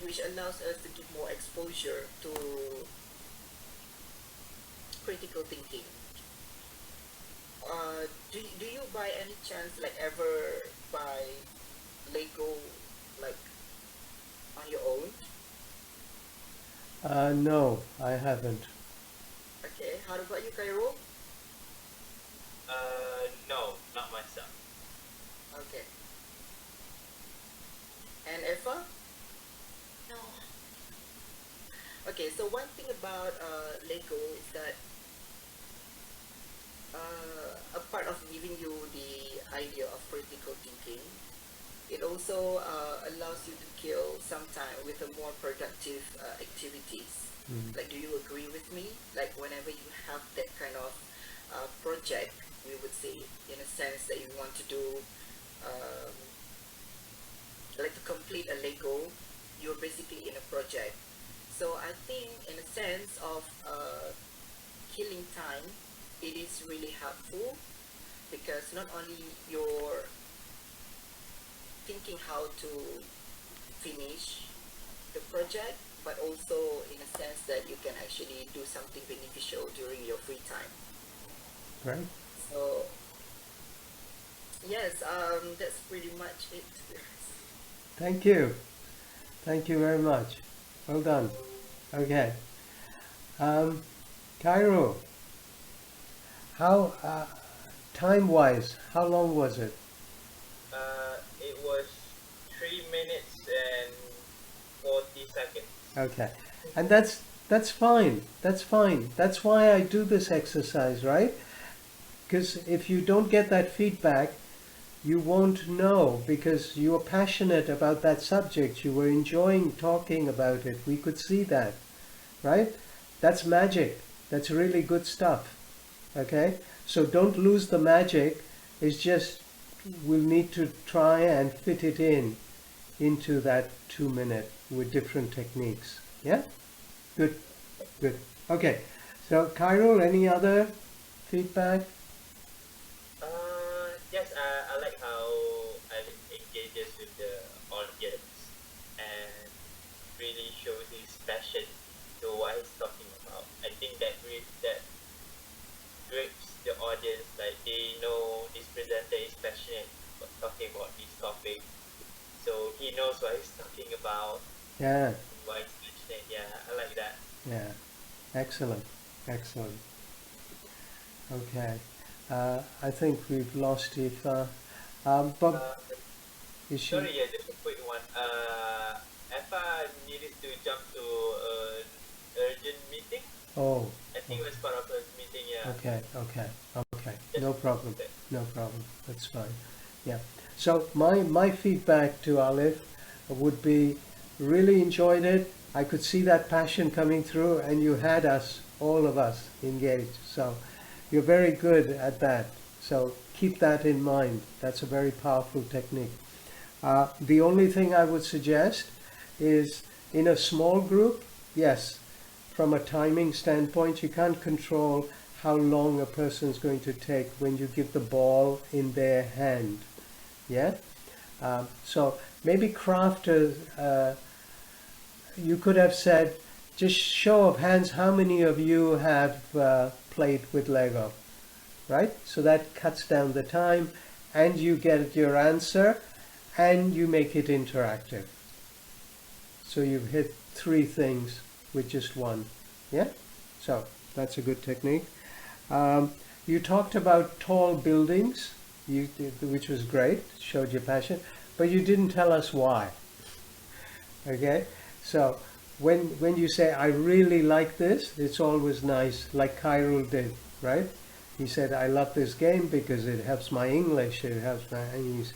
Speaker 4: which allows us to give more exposure to critical thinking. Do you by any chance like ever buy Lego like on your own?
Speaker 1: No, I haven't.
Speaker 4: Okay, how about you, Cairo?
Speaker 2: No, not myself.
Speaker 4: Okay. And Eva?
Speaker 3: No.
Speaker 4: Okay, so one thing about Lego is that a part of giving you the idea of critical thinking, it also allows you to kill some time with a more productive activities. Like, do you agree with me? Like, whenever you have that kind of project, we would say, in a sense that you want to do, um, like to complete a Lego, you're basically in a project. So I think, in a sense of killing time, it is really helpful because not only you're thinking how to finish the project, but also in a sense that you can actually do something beneficial during your free time.
Speaker 1: Right.
Speaker 4: So yes, that's pretty much it. To be honest.
Speaker 1: Thank you. Thank you very much. Well done. Okay. Cairo, how, time-wise, how long was it?
Speaker 2: It was 3 minutes and 40 seconds.
Speaker 1: Okay. And that's fine. That's fine. That's why I do this exercise, right? Because if you don't get that feedback, you won't know, because you are passionate about that subject. You were enjoying talking about it. We could see that, right? That's magic. That's really good stuff. Okay? So don't lose the magic. It's just we'll need to try and fit it into that 2 minute with different techniques. Yeah? Good. Good. Okay. So Kyril, any other feedback?
Speaker 2: Yes, I like how Alex engages with the audience and really shows his passion to what he's talking about. I think that grips the audience, like they know this presenter is passionate about talking about this topic, so he knows what he's talking about,
Speaker 1: Yeah.
Speaker 2: why he's passionate. Yeah, I like that.
Speaker 1: Yeah. Excellent. Excellent. Okay. I think we've lost Eva. But
Speaker 2: Uh,
Speaker 1: is she?
Speaker 2: Sorry, yeah, just a quick one. Eva needed to jump to an urgent meeting.
Speaker 1: Oh.
Speaker 2: I think it was part of her meeting, yeah.
Speaker 1: Okay. Okay. Okay.
Speaker 2: Just
Speaker 1: No problem.
Speaker 2: that.
Speaker 1: No problem. That's fine. Yeah. So my feedback to Alif would be, really enjoyed it. I could see that passion coming through, and you had us, all of us, engaged. So you're very good at that. So keep that in mind. That's a very powerful technique. The only thing I would suggest is, in a small group, yes, from a timing standpoint, you can't control how long a person is going to take when you give the ball in their hand. Yeah? So maybe craft you could have said, just show of hands, how many of you have played with Lego? Right? So that cuts down the time, and you get your answer, and you make it interactive. So you've hit 3 things with just one. Yeah? So that's a good technique. You talked about tall buildings, which was great, showed your passion, but you didn't tell us why. Okay? So when you say, I really like this, it's always nice, like Kyril did, right? He said, I love this game because it helps my English, it helps my English.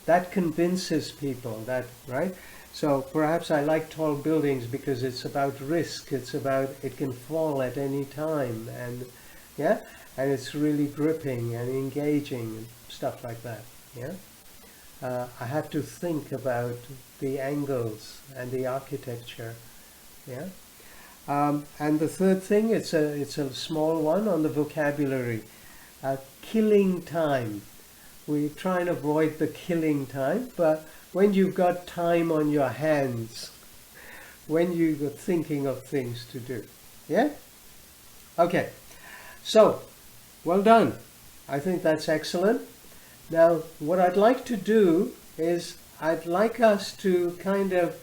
Speaker 1: That convinces people, that, right? So perhaps I like tall buildings because it's about risk, it's about, it can fall at any time, and yeah, and it's really gripping and engaging and stuff like that, yeah? I have to think about the angles and the architecture, yeah? And the third thing, it's a small one on the vocabulary, killing time. We try and avoid the killing time, but when you've got time on your hands, when you're thinking of things to do, yeah? Okay, so, well done. I think that's excellent. Now, what I'd like to do is, I'd like us to kind of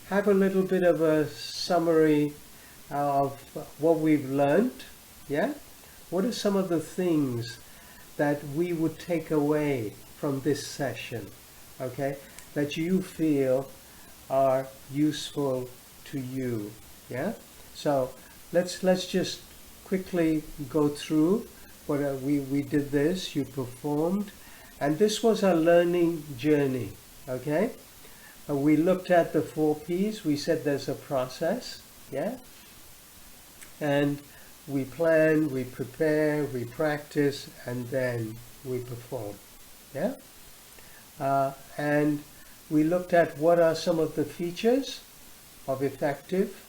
Speaker 1: have a little bit of a summary of what we've learned, yeah? What are some of the things that we would take away from this session, okay, that you feel are useful to you, yeah? So let's just quickly go through what we did this, you performed, and this was a learning journey, okay? We looked at the 4 Ps, we said there's a process, Yeah? And we plan, we prepare, we practice, and then we perform. Yeah? And we looked at what are some of the features of effective,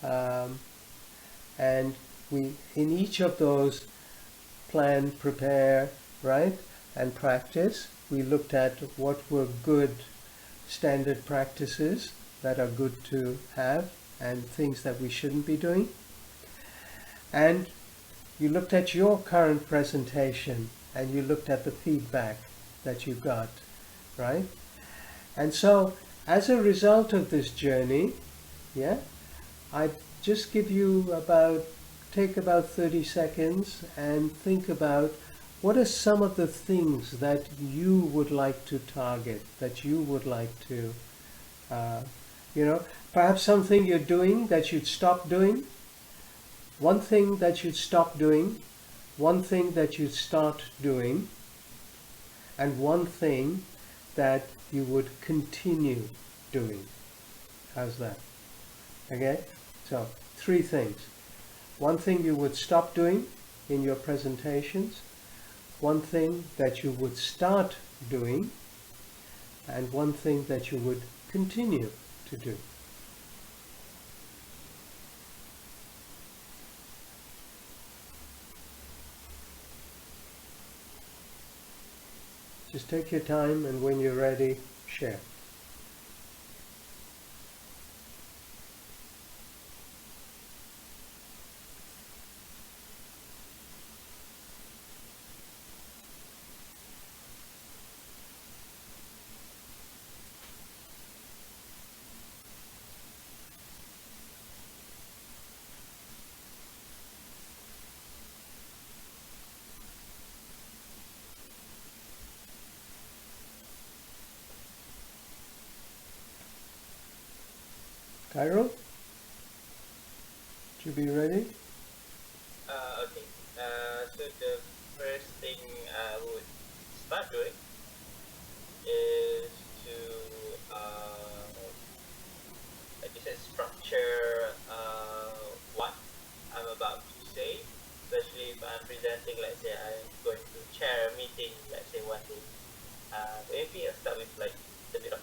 Speaker 1: and we, in each of those, plan, prepare, right, and practice, we looked at what were good standard practices that are good to have and things that we shouldn't be doing. And you looked at your current presentation and you looked at the feedback that you got, right? And so as a result of this journey, yeah, I just give you take about 30 seconds and think about what are some of the things that you would like to target, that you would like to, perhaps something you're doing that you'd stop doing, one thing that you'd stop doing, one thing that you'd start doing, and one thing that you would continue doing. How's that? Okay? So, 3 things. One thing you would stop doing in your presentations, one thing that you would start doing, and one thing that you would continue to do. Just take your time, and when you're ready, share. Cairo, should you be ready?
Speaker 2: Okay. So the first thing I would start doing is to, like you said, structure what I'm about to say, especially if I'm presenting. Let's say I'm going to chair a meeting. Let's say one day. Maybe I'll start with like a bit of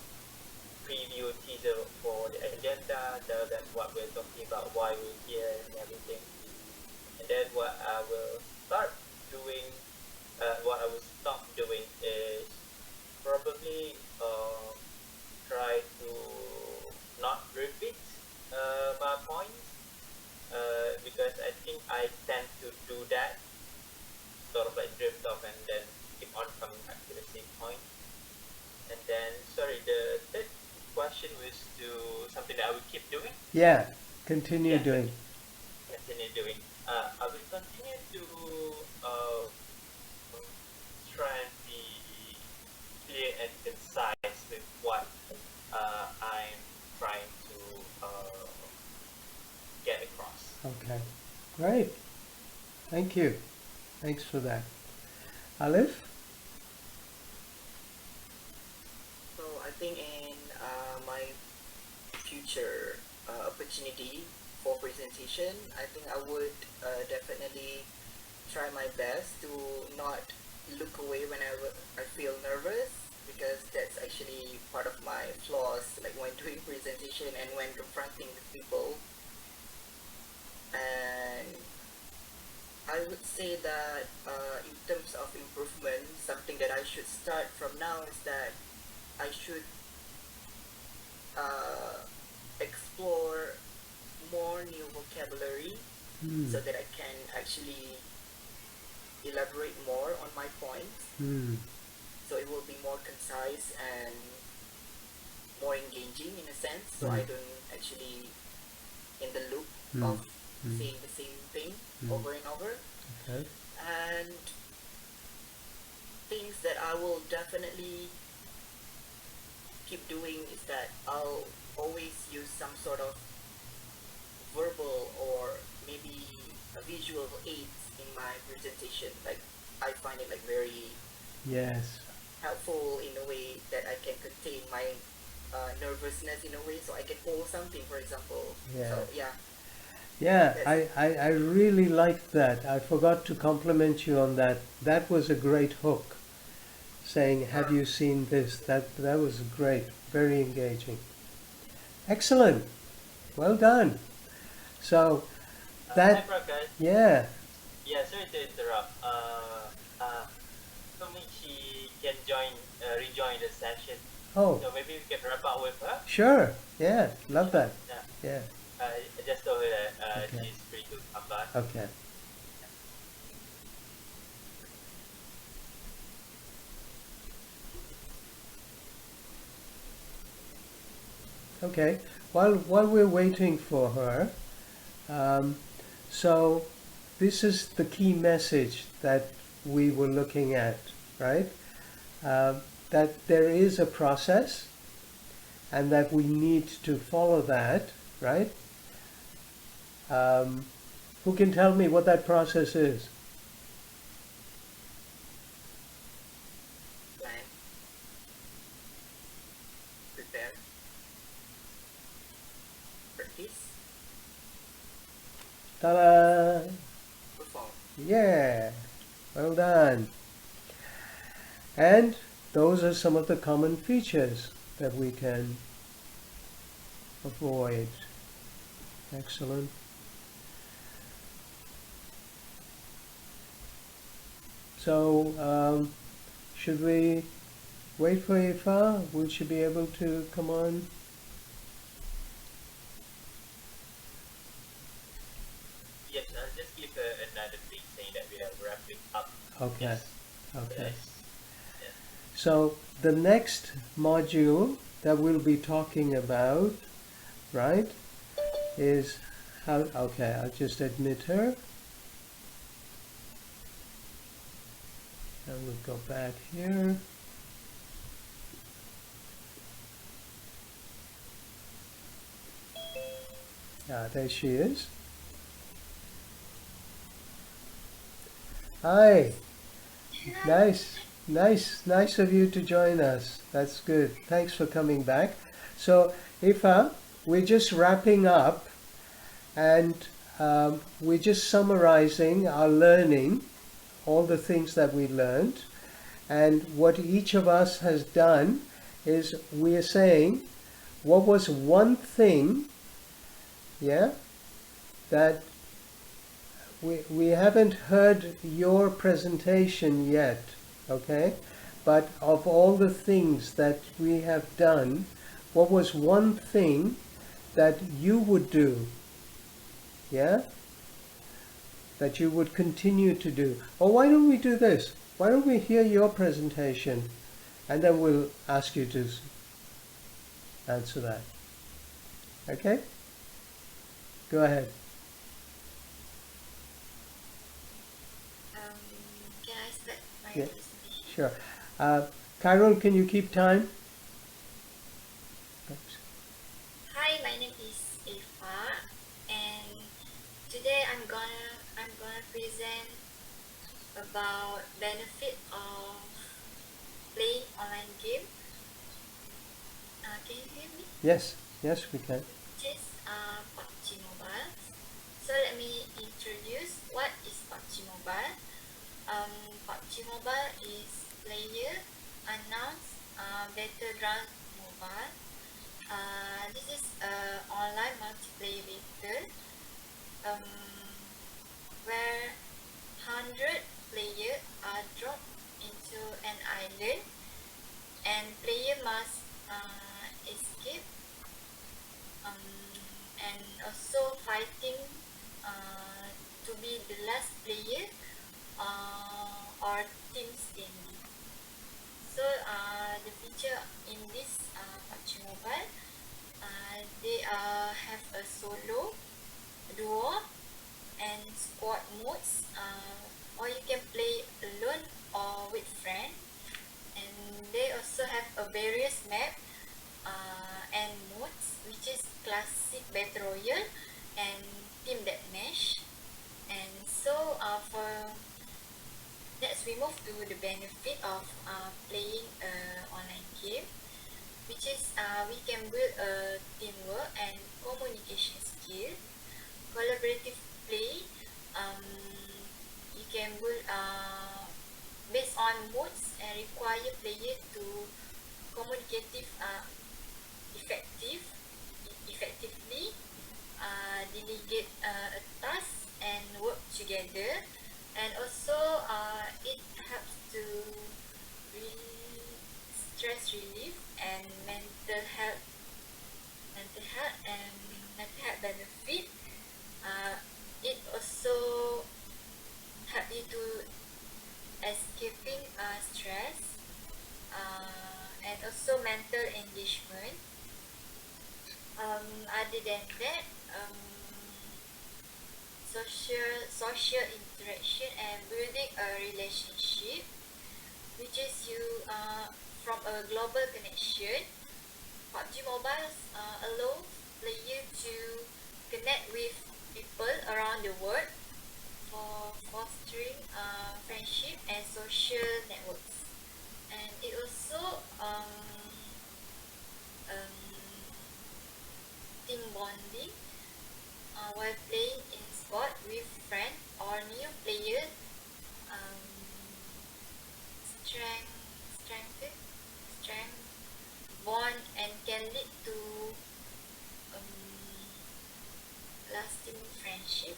Speaker 2: preview teaser for the agenda, tell them what we're talking about, why we're here, and everything. And then what I will start doing, what I will stop doing is probably try to not repeat my points, because I think I tend to do that, sort of like drift off and then keep on coming back to the same point. And then, sorry, the third question was to something that I would keep doing.
Speaker 1: Yeah, continue doing.
Speaker 2: Continue doing. I will continue to try and be clear and concise with what I'm trying to get across.
Speaker 1: Okay, great. Thank you. Thanks for that. Alif?
Speaker 4: So I think in my future opportunity for presentation, I think I would definitely try my best to not look away when I feel nervous, because that's actually part of my flaws, like when doing presentation and when confronting with people. And I would say that in terms of improvement, something that I should start from now is that I should explore more new vocabulary so that I can actually elaborate more on my points. So it will be more concise and more engaging in a sense, so I don't actually in the loop of saying the same thing over and over.
Speaker 1: Okay.
Speaker 4: And things that I will definitely keep doing is that I'll always use some sort of verbal or maybe a visual aids in my presentation. Like I find it like very
Speaker 1: Yes.
Speaker 4: helpful in a way that I can contain my nervousness in a way, so I can hold something, for example.
Speaker 1: Yeah.
Speaker 4: So yeah,
Speaker 1: Yeah,
Speaker 4: that's,
Speaker 1: I really liked that. I forgot to compliment you on that. That was a great hook. Saying, "Have you seen this?" That was great. Very engaging. Excellent. Well done. So
Speaker 2: Hi,
Speaker 1: that,
Speaker 2: Prakash.
Speaker 1: yeah.
Speaker 2: Yeah, sorry to interrupt. Told me she can rejoin the session.
Speaker 1: Oh,
Speaker 2: So maybe we can wrap up with her.
Speaker 1: sure. Yeah, love that.
Speaker 2: Yeah.
Speaker 1: Yeah.
Speaker 2: I just told her that
Speaker 1: Okay.
Speaker 2: she's free to come back.
Speaker 1: Okay. Okay. While we're waiting for her, um, so this is the key message that we were looking at, right? That there is a process and that we need to follow that, right? Who can tell me what that process is?
Speaker 4: plan, prepare, practice,
Speaker 1: Ta-da!
Speaker 4: perform.
Speaker 1: Yeah, well done. And those are some of the common features that we can avoid. Excellent. So, should we wait for Ifa? Will she be able to come on?
Speaker 2: Yes, I'll just give her another thing saying that we are wrapping up.
Speaker 1: Okay.
Speaker 2: Yes.
Speaker 1: Okay.
Speaker 2: Yes.
Speaker 1: So the next module that we'll be talking about, right, is how, okay, I'll just admit her. And we'll go back here. Ah, there she is. Hi. Nice of you to join us. That's good. Thanks for coming back. So, Ifa, we're just wrapping up and we're just summarizing our learning, all the things that we learned. And what each of us has done is we are saying, what was one thing, yeah, that we haven't heard your presentation yet, okay? But of all the things that we have done, what was one thing that you would do, yeah? That you would continue to do? Or why don't we do this? Why don't we hear your presentation and then we'll ask you to answer that. Okay? Go ahead.
Speaker 3: Can I start my
Speaker 1: Yeah.
Speaker 3: presentation?
Speaker 1: Sure. Chiron, can you keep time? Thanks.
Speaker 3: Hi, my name is Eva, and today I'm gonna present about benefit of playing online game. Can you hear me?
Speaker 1: Yes, we can.
Speaker 3: Which is PUBG Mobile. So let me introduce what is PUBG Mobile. PUBG Mobile is player announced battleground mobile. This is online multiplayer battle where 100 players are dropped into an island and player must escape and also fighting to be the last player or team standing. So the feature in this PUBG Mobile, they have a solo, duo, and squad modes, or you can play alone or with friends. And they also have a various map and modes, which is classic battle royale and team deathmatch. And so for next we move to the benefit of playing an online game, which is we can build a teamwork and communication skill, collaborative play. You can build based on modes and require player to communicative effectively, delegate a task and work together, and also it helps to stress relief and mental health benefit. It also help you to escaping stress and also mental engagement. Other than that, social interaction and building a relationship, which is you from a global connection. PUBG Mobile allows players to connect with people around the world for fostering friendship and social networks. And it also team bonding while playing in squad with friends or new players. Um, strength, strength, bond, and can lead to lasting friendship.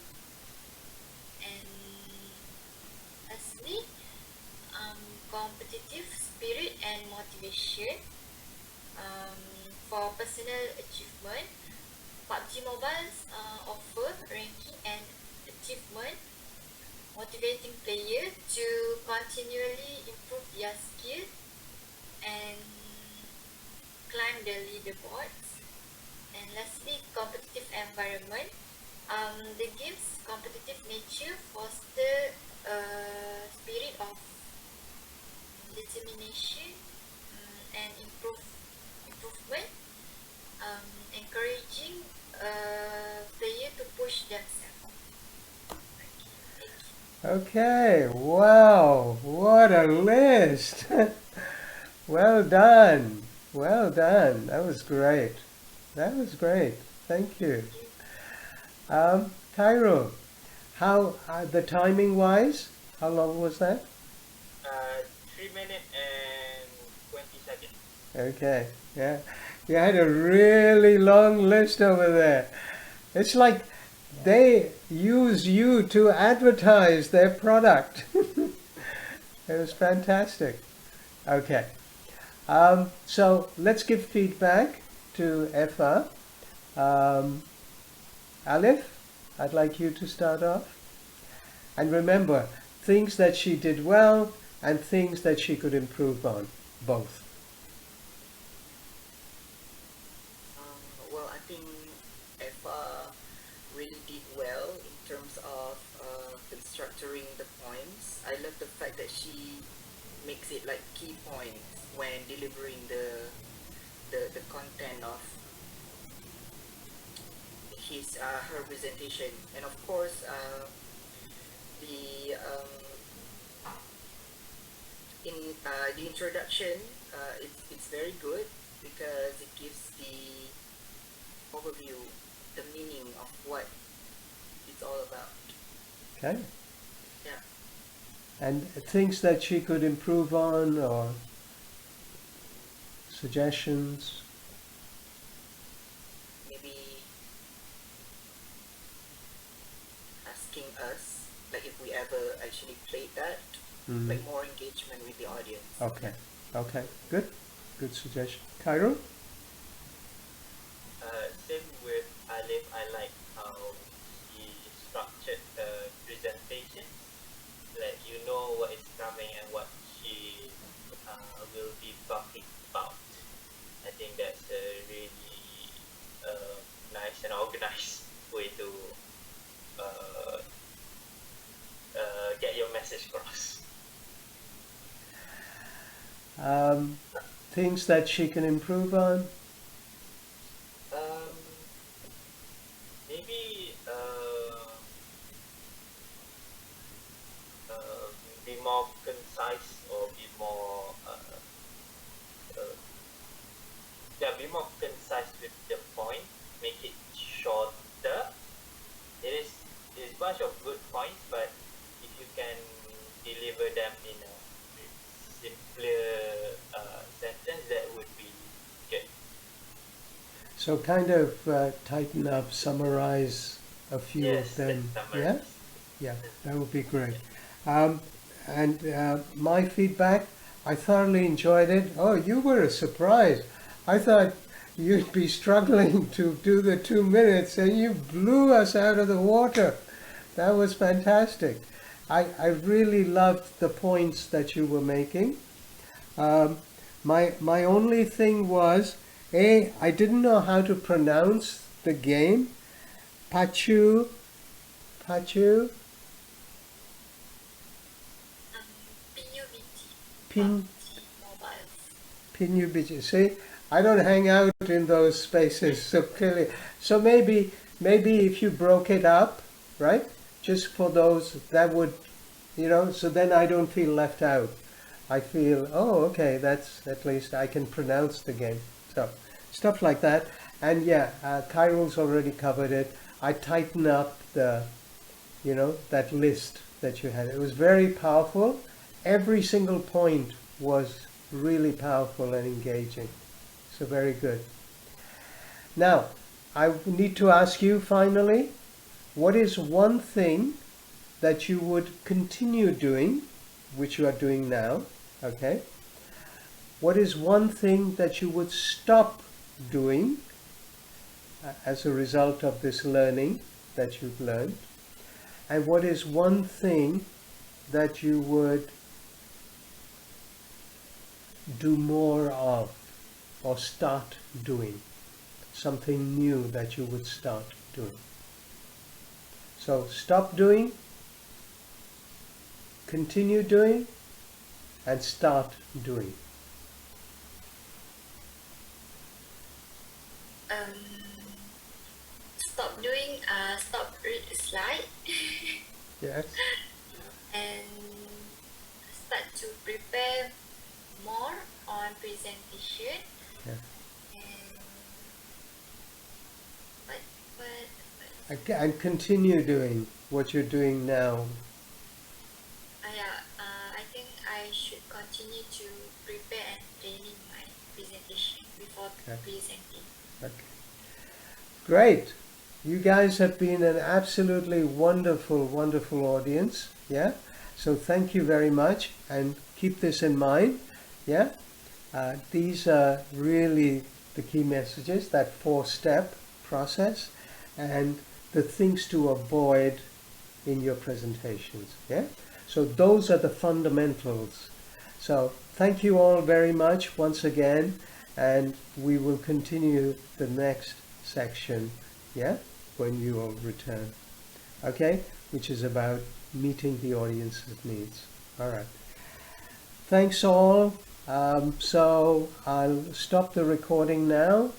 Speaker 3: And lastly, competitive spirit and motivation for personal achievement. PUBG Mobile offer ranking and achievement, motivating players to continually improve their skills and climb the leaderboards. And lastly, competitive environment. The game's competitive nature foster a spirit of determination and improvement, encouraging player to push themselves.
Speaker 1: Okay, wow, what a list. Well done. Well done. That was great. That was great. Thank you. Cairo, how the timing wise? How long was that?
Speaker 2: 3 minutes and 20 seconds.
Speaker 1: Okay, yeah. You had a really long list over there. It's like they use you to advertise their product. It was fantastic. Okay. So let's give feedback to Effa. Alif, I'd like you to start off. And remember, things that she did well and things that she could improve on, both.
Speaker 4: Well, I think Eva really did well in terms of constructing the points. I love the fact that she makes it like key points when delivering the content of her presentation, and of course the in the introduction, it's very good because it gives the overview, the meaning of what it's all about.
Speaker 1: Okay.
Speaker 4: Yeah.
Speaker 1: And things that she could improve on or suggestions.
Speaker 4: Maybe asking us, like if we ever actually played that, like more engagement with the audience.
Speaker 1: Okay. Okay. Good. Good suggestion. Cairo?
Speaker 2: Same with Alif, I like how he structured the presentation. Like you know what is coming and what she will be talking about. I think that's a really nice and organized way to get your message across.
Speaker 1: Things that she can improve on.
Speaker 2: Maybe be more concise or be more be more concise with the point, make it shorter. It is bunch of good points, but if you can deliver them in a simpler sentence, that would be good.
Speaker 1: So kind of tighten up, summarize a few
Speaker 2: Yes,
Speaker 1: of them.
Speaker 2: that's
Speaker 1: Yeah?
Speaker 2: summary.
Speaker 1: Yeah, that would be great. And my feedback, I thoroughly enjoyed it. Oh, you were a surprise. I thought you'd be struggling to do the 2 minutes, and you blew us out of the water. That was fantastic. I really loved the points that you were making. My only thing was, I didn't know how to pronounce the game. Pachu,
Speaker 3: PUBG,
Speaker 1: Pin,
Speaker 3: mobiles.
Speaker 1: Pinubiji. See, I don't hang out in those spaces so clearly. So maybe if you broke it up, right? Just for those, that would, so then I don't feel left out. I feel, oh, okay, that's at least I can pronounce the game. So stuff like that. And yeah, Kairo's already covered it. I tighten up the, that list that you had. It was very powerful. Every single point was really powerful and engaging. So very good. Now, I need to ask you finally, what is one thing that you would continue doing, which you are doing now, okay? What is one thing that you would stop doing as a result of this learning that you've learned? And what is one thing that you would do more of or start doing? Something new that you would start doing. So stop doing, continue doing, and start doing.
Speaker 3: Stop doing, stop read slide,
Speaker 1: Yes.
Speaker 3: and start to prepare more on presentation.
Speaker 1: Yeah.
Speaker 3: And what
Speaker 1: And continue doing what you're doing now.
Speaker 3: yeah, I think I should continue to prepare and training my presentation before
Speaker 1: Okay.
Speaker 3: presenting.
Speaker 1: Okay. Great. You guys have been an absolutely wonderful, wonderful audience. Yeah. So thank you very much, and keep this in mind. Yeah. These are really the key messages, that 4-step process, and the things to avoid in your presentations. Yeah. So those are the fundamentals. So thank you all very much once again, and we will continue the next section, yeah, when you all return, okay, which is about meeting the audience's needs. All right. Thanks all. So I'll stop the recording now,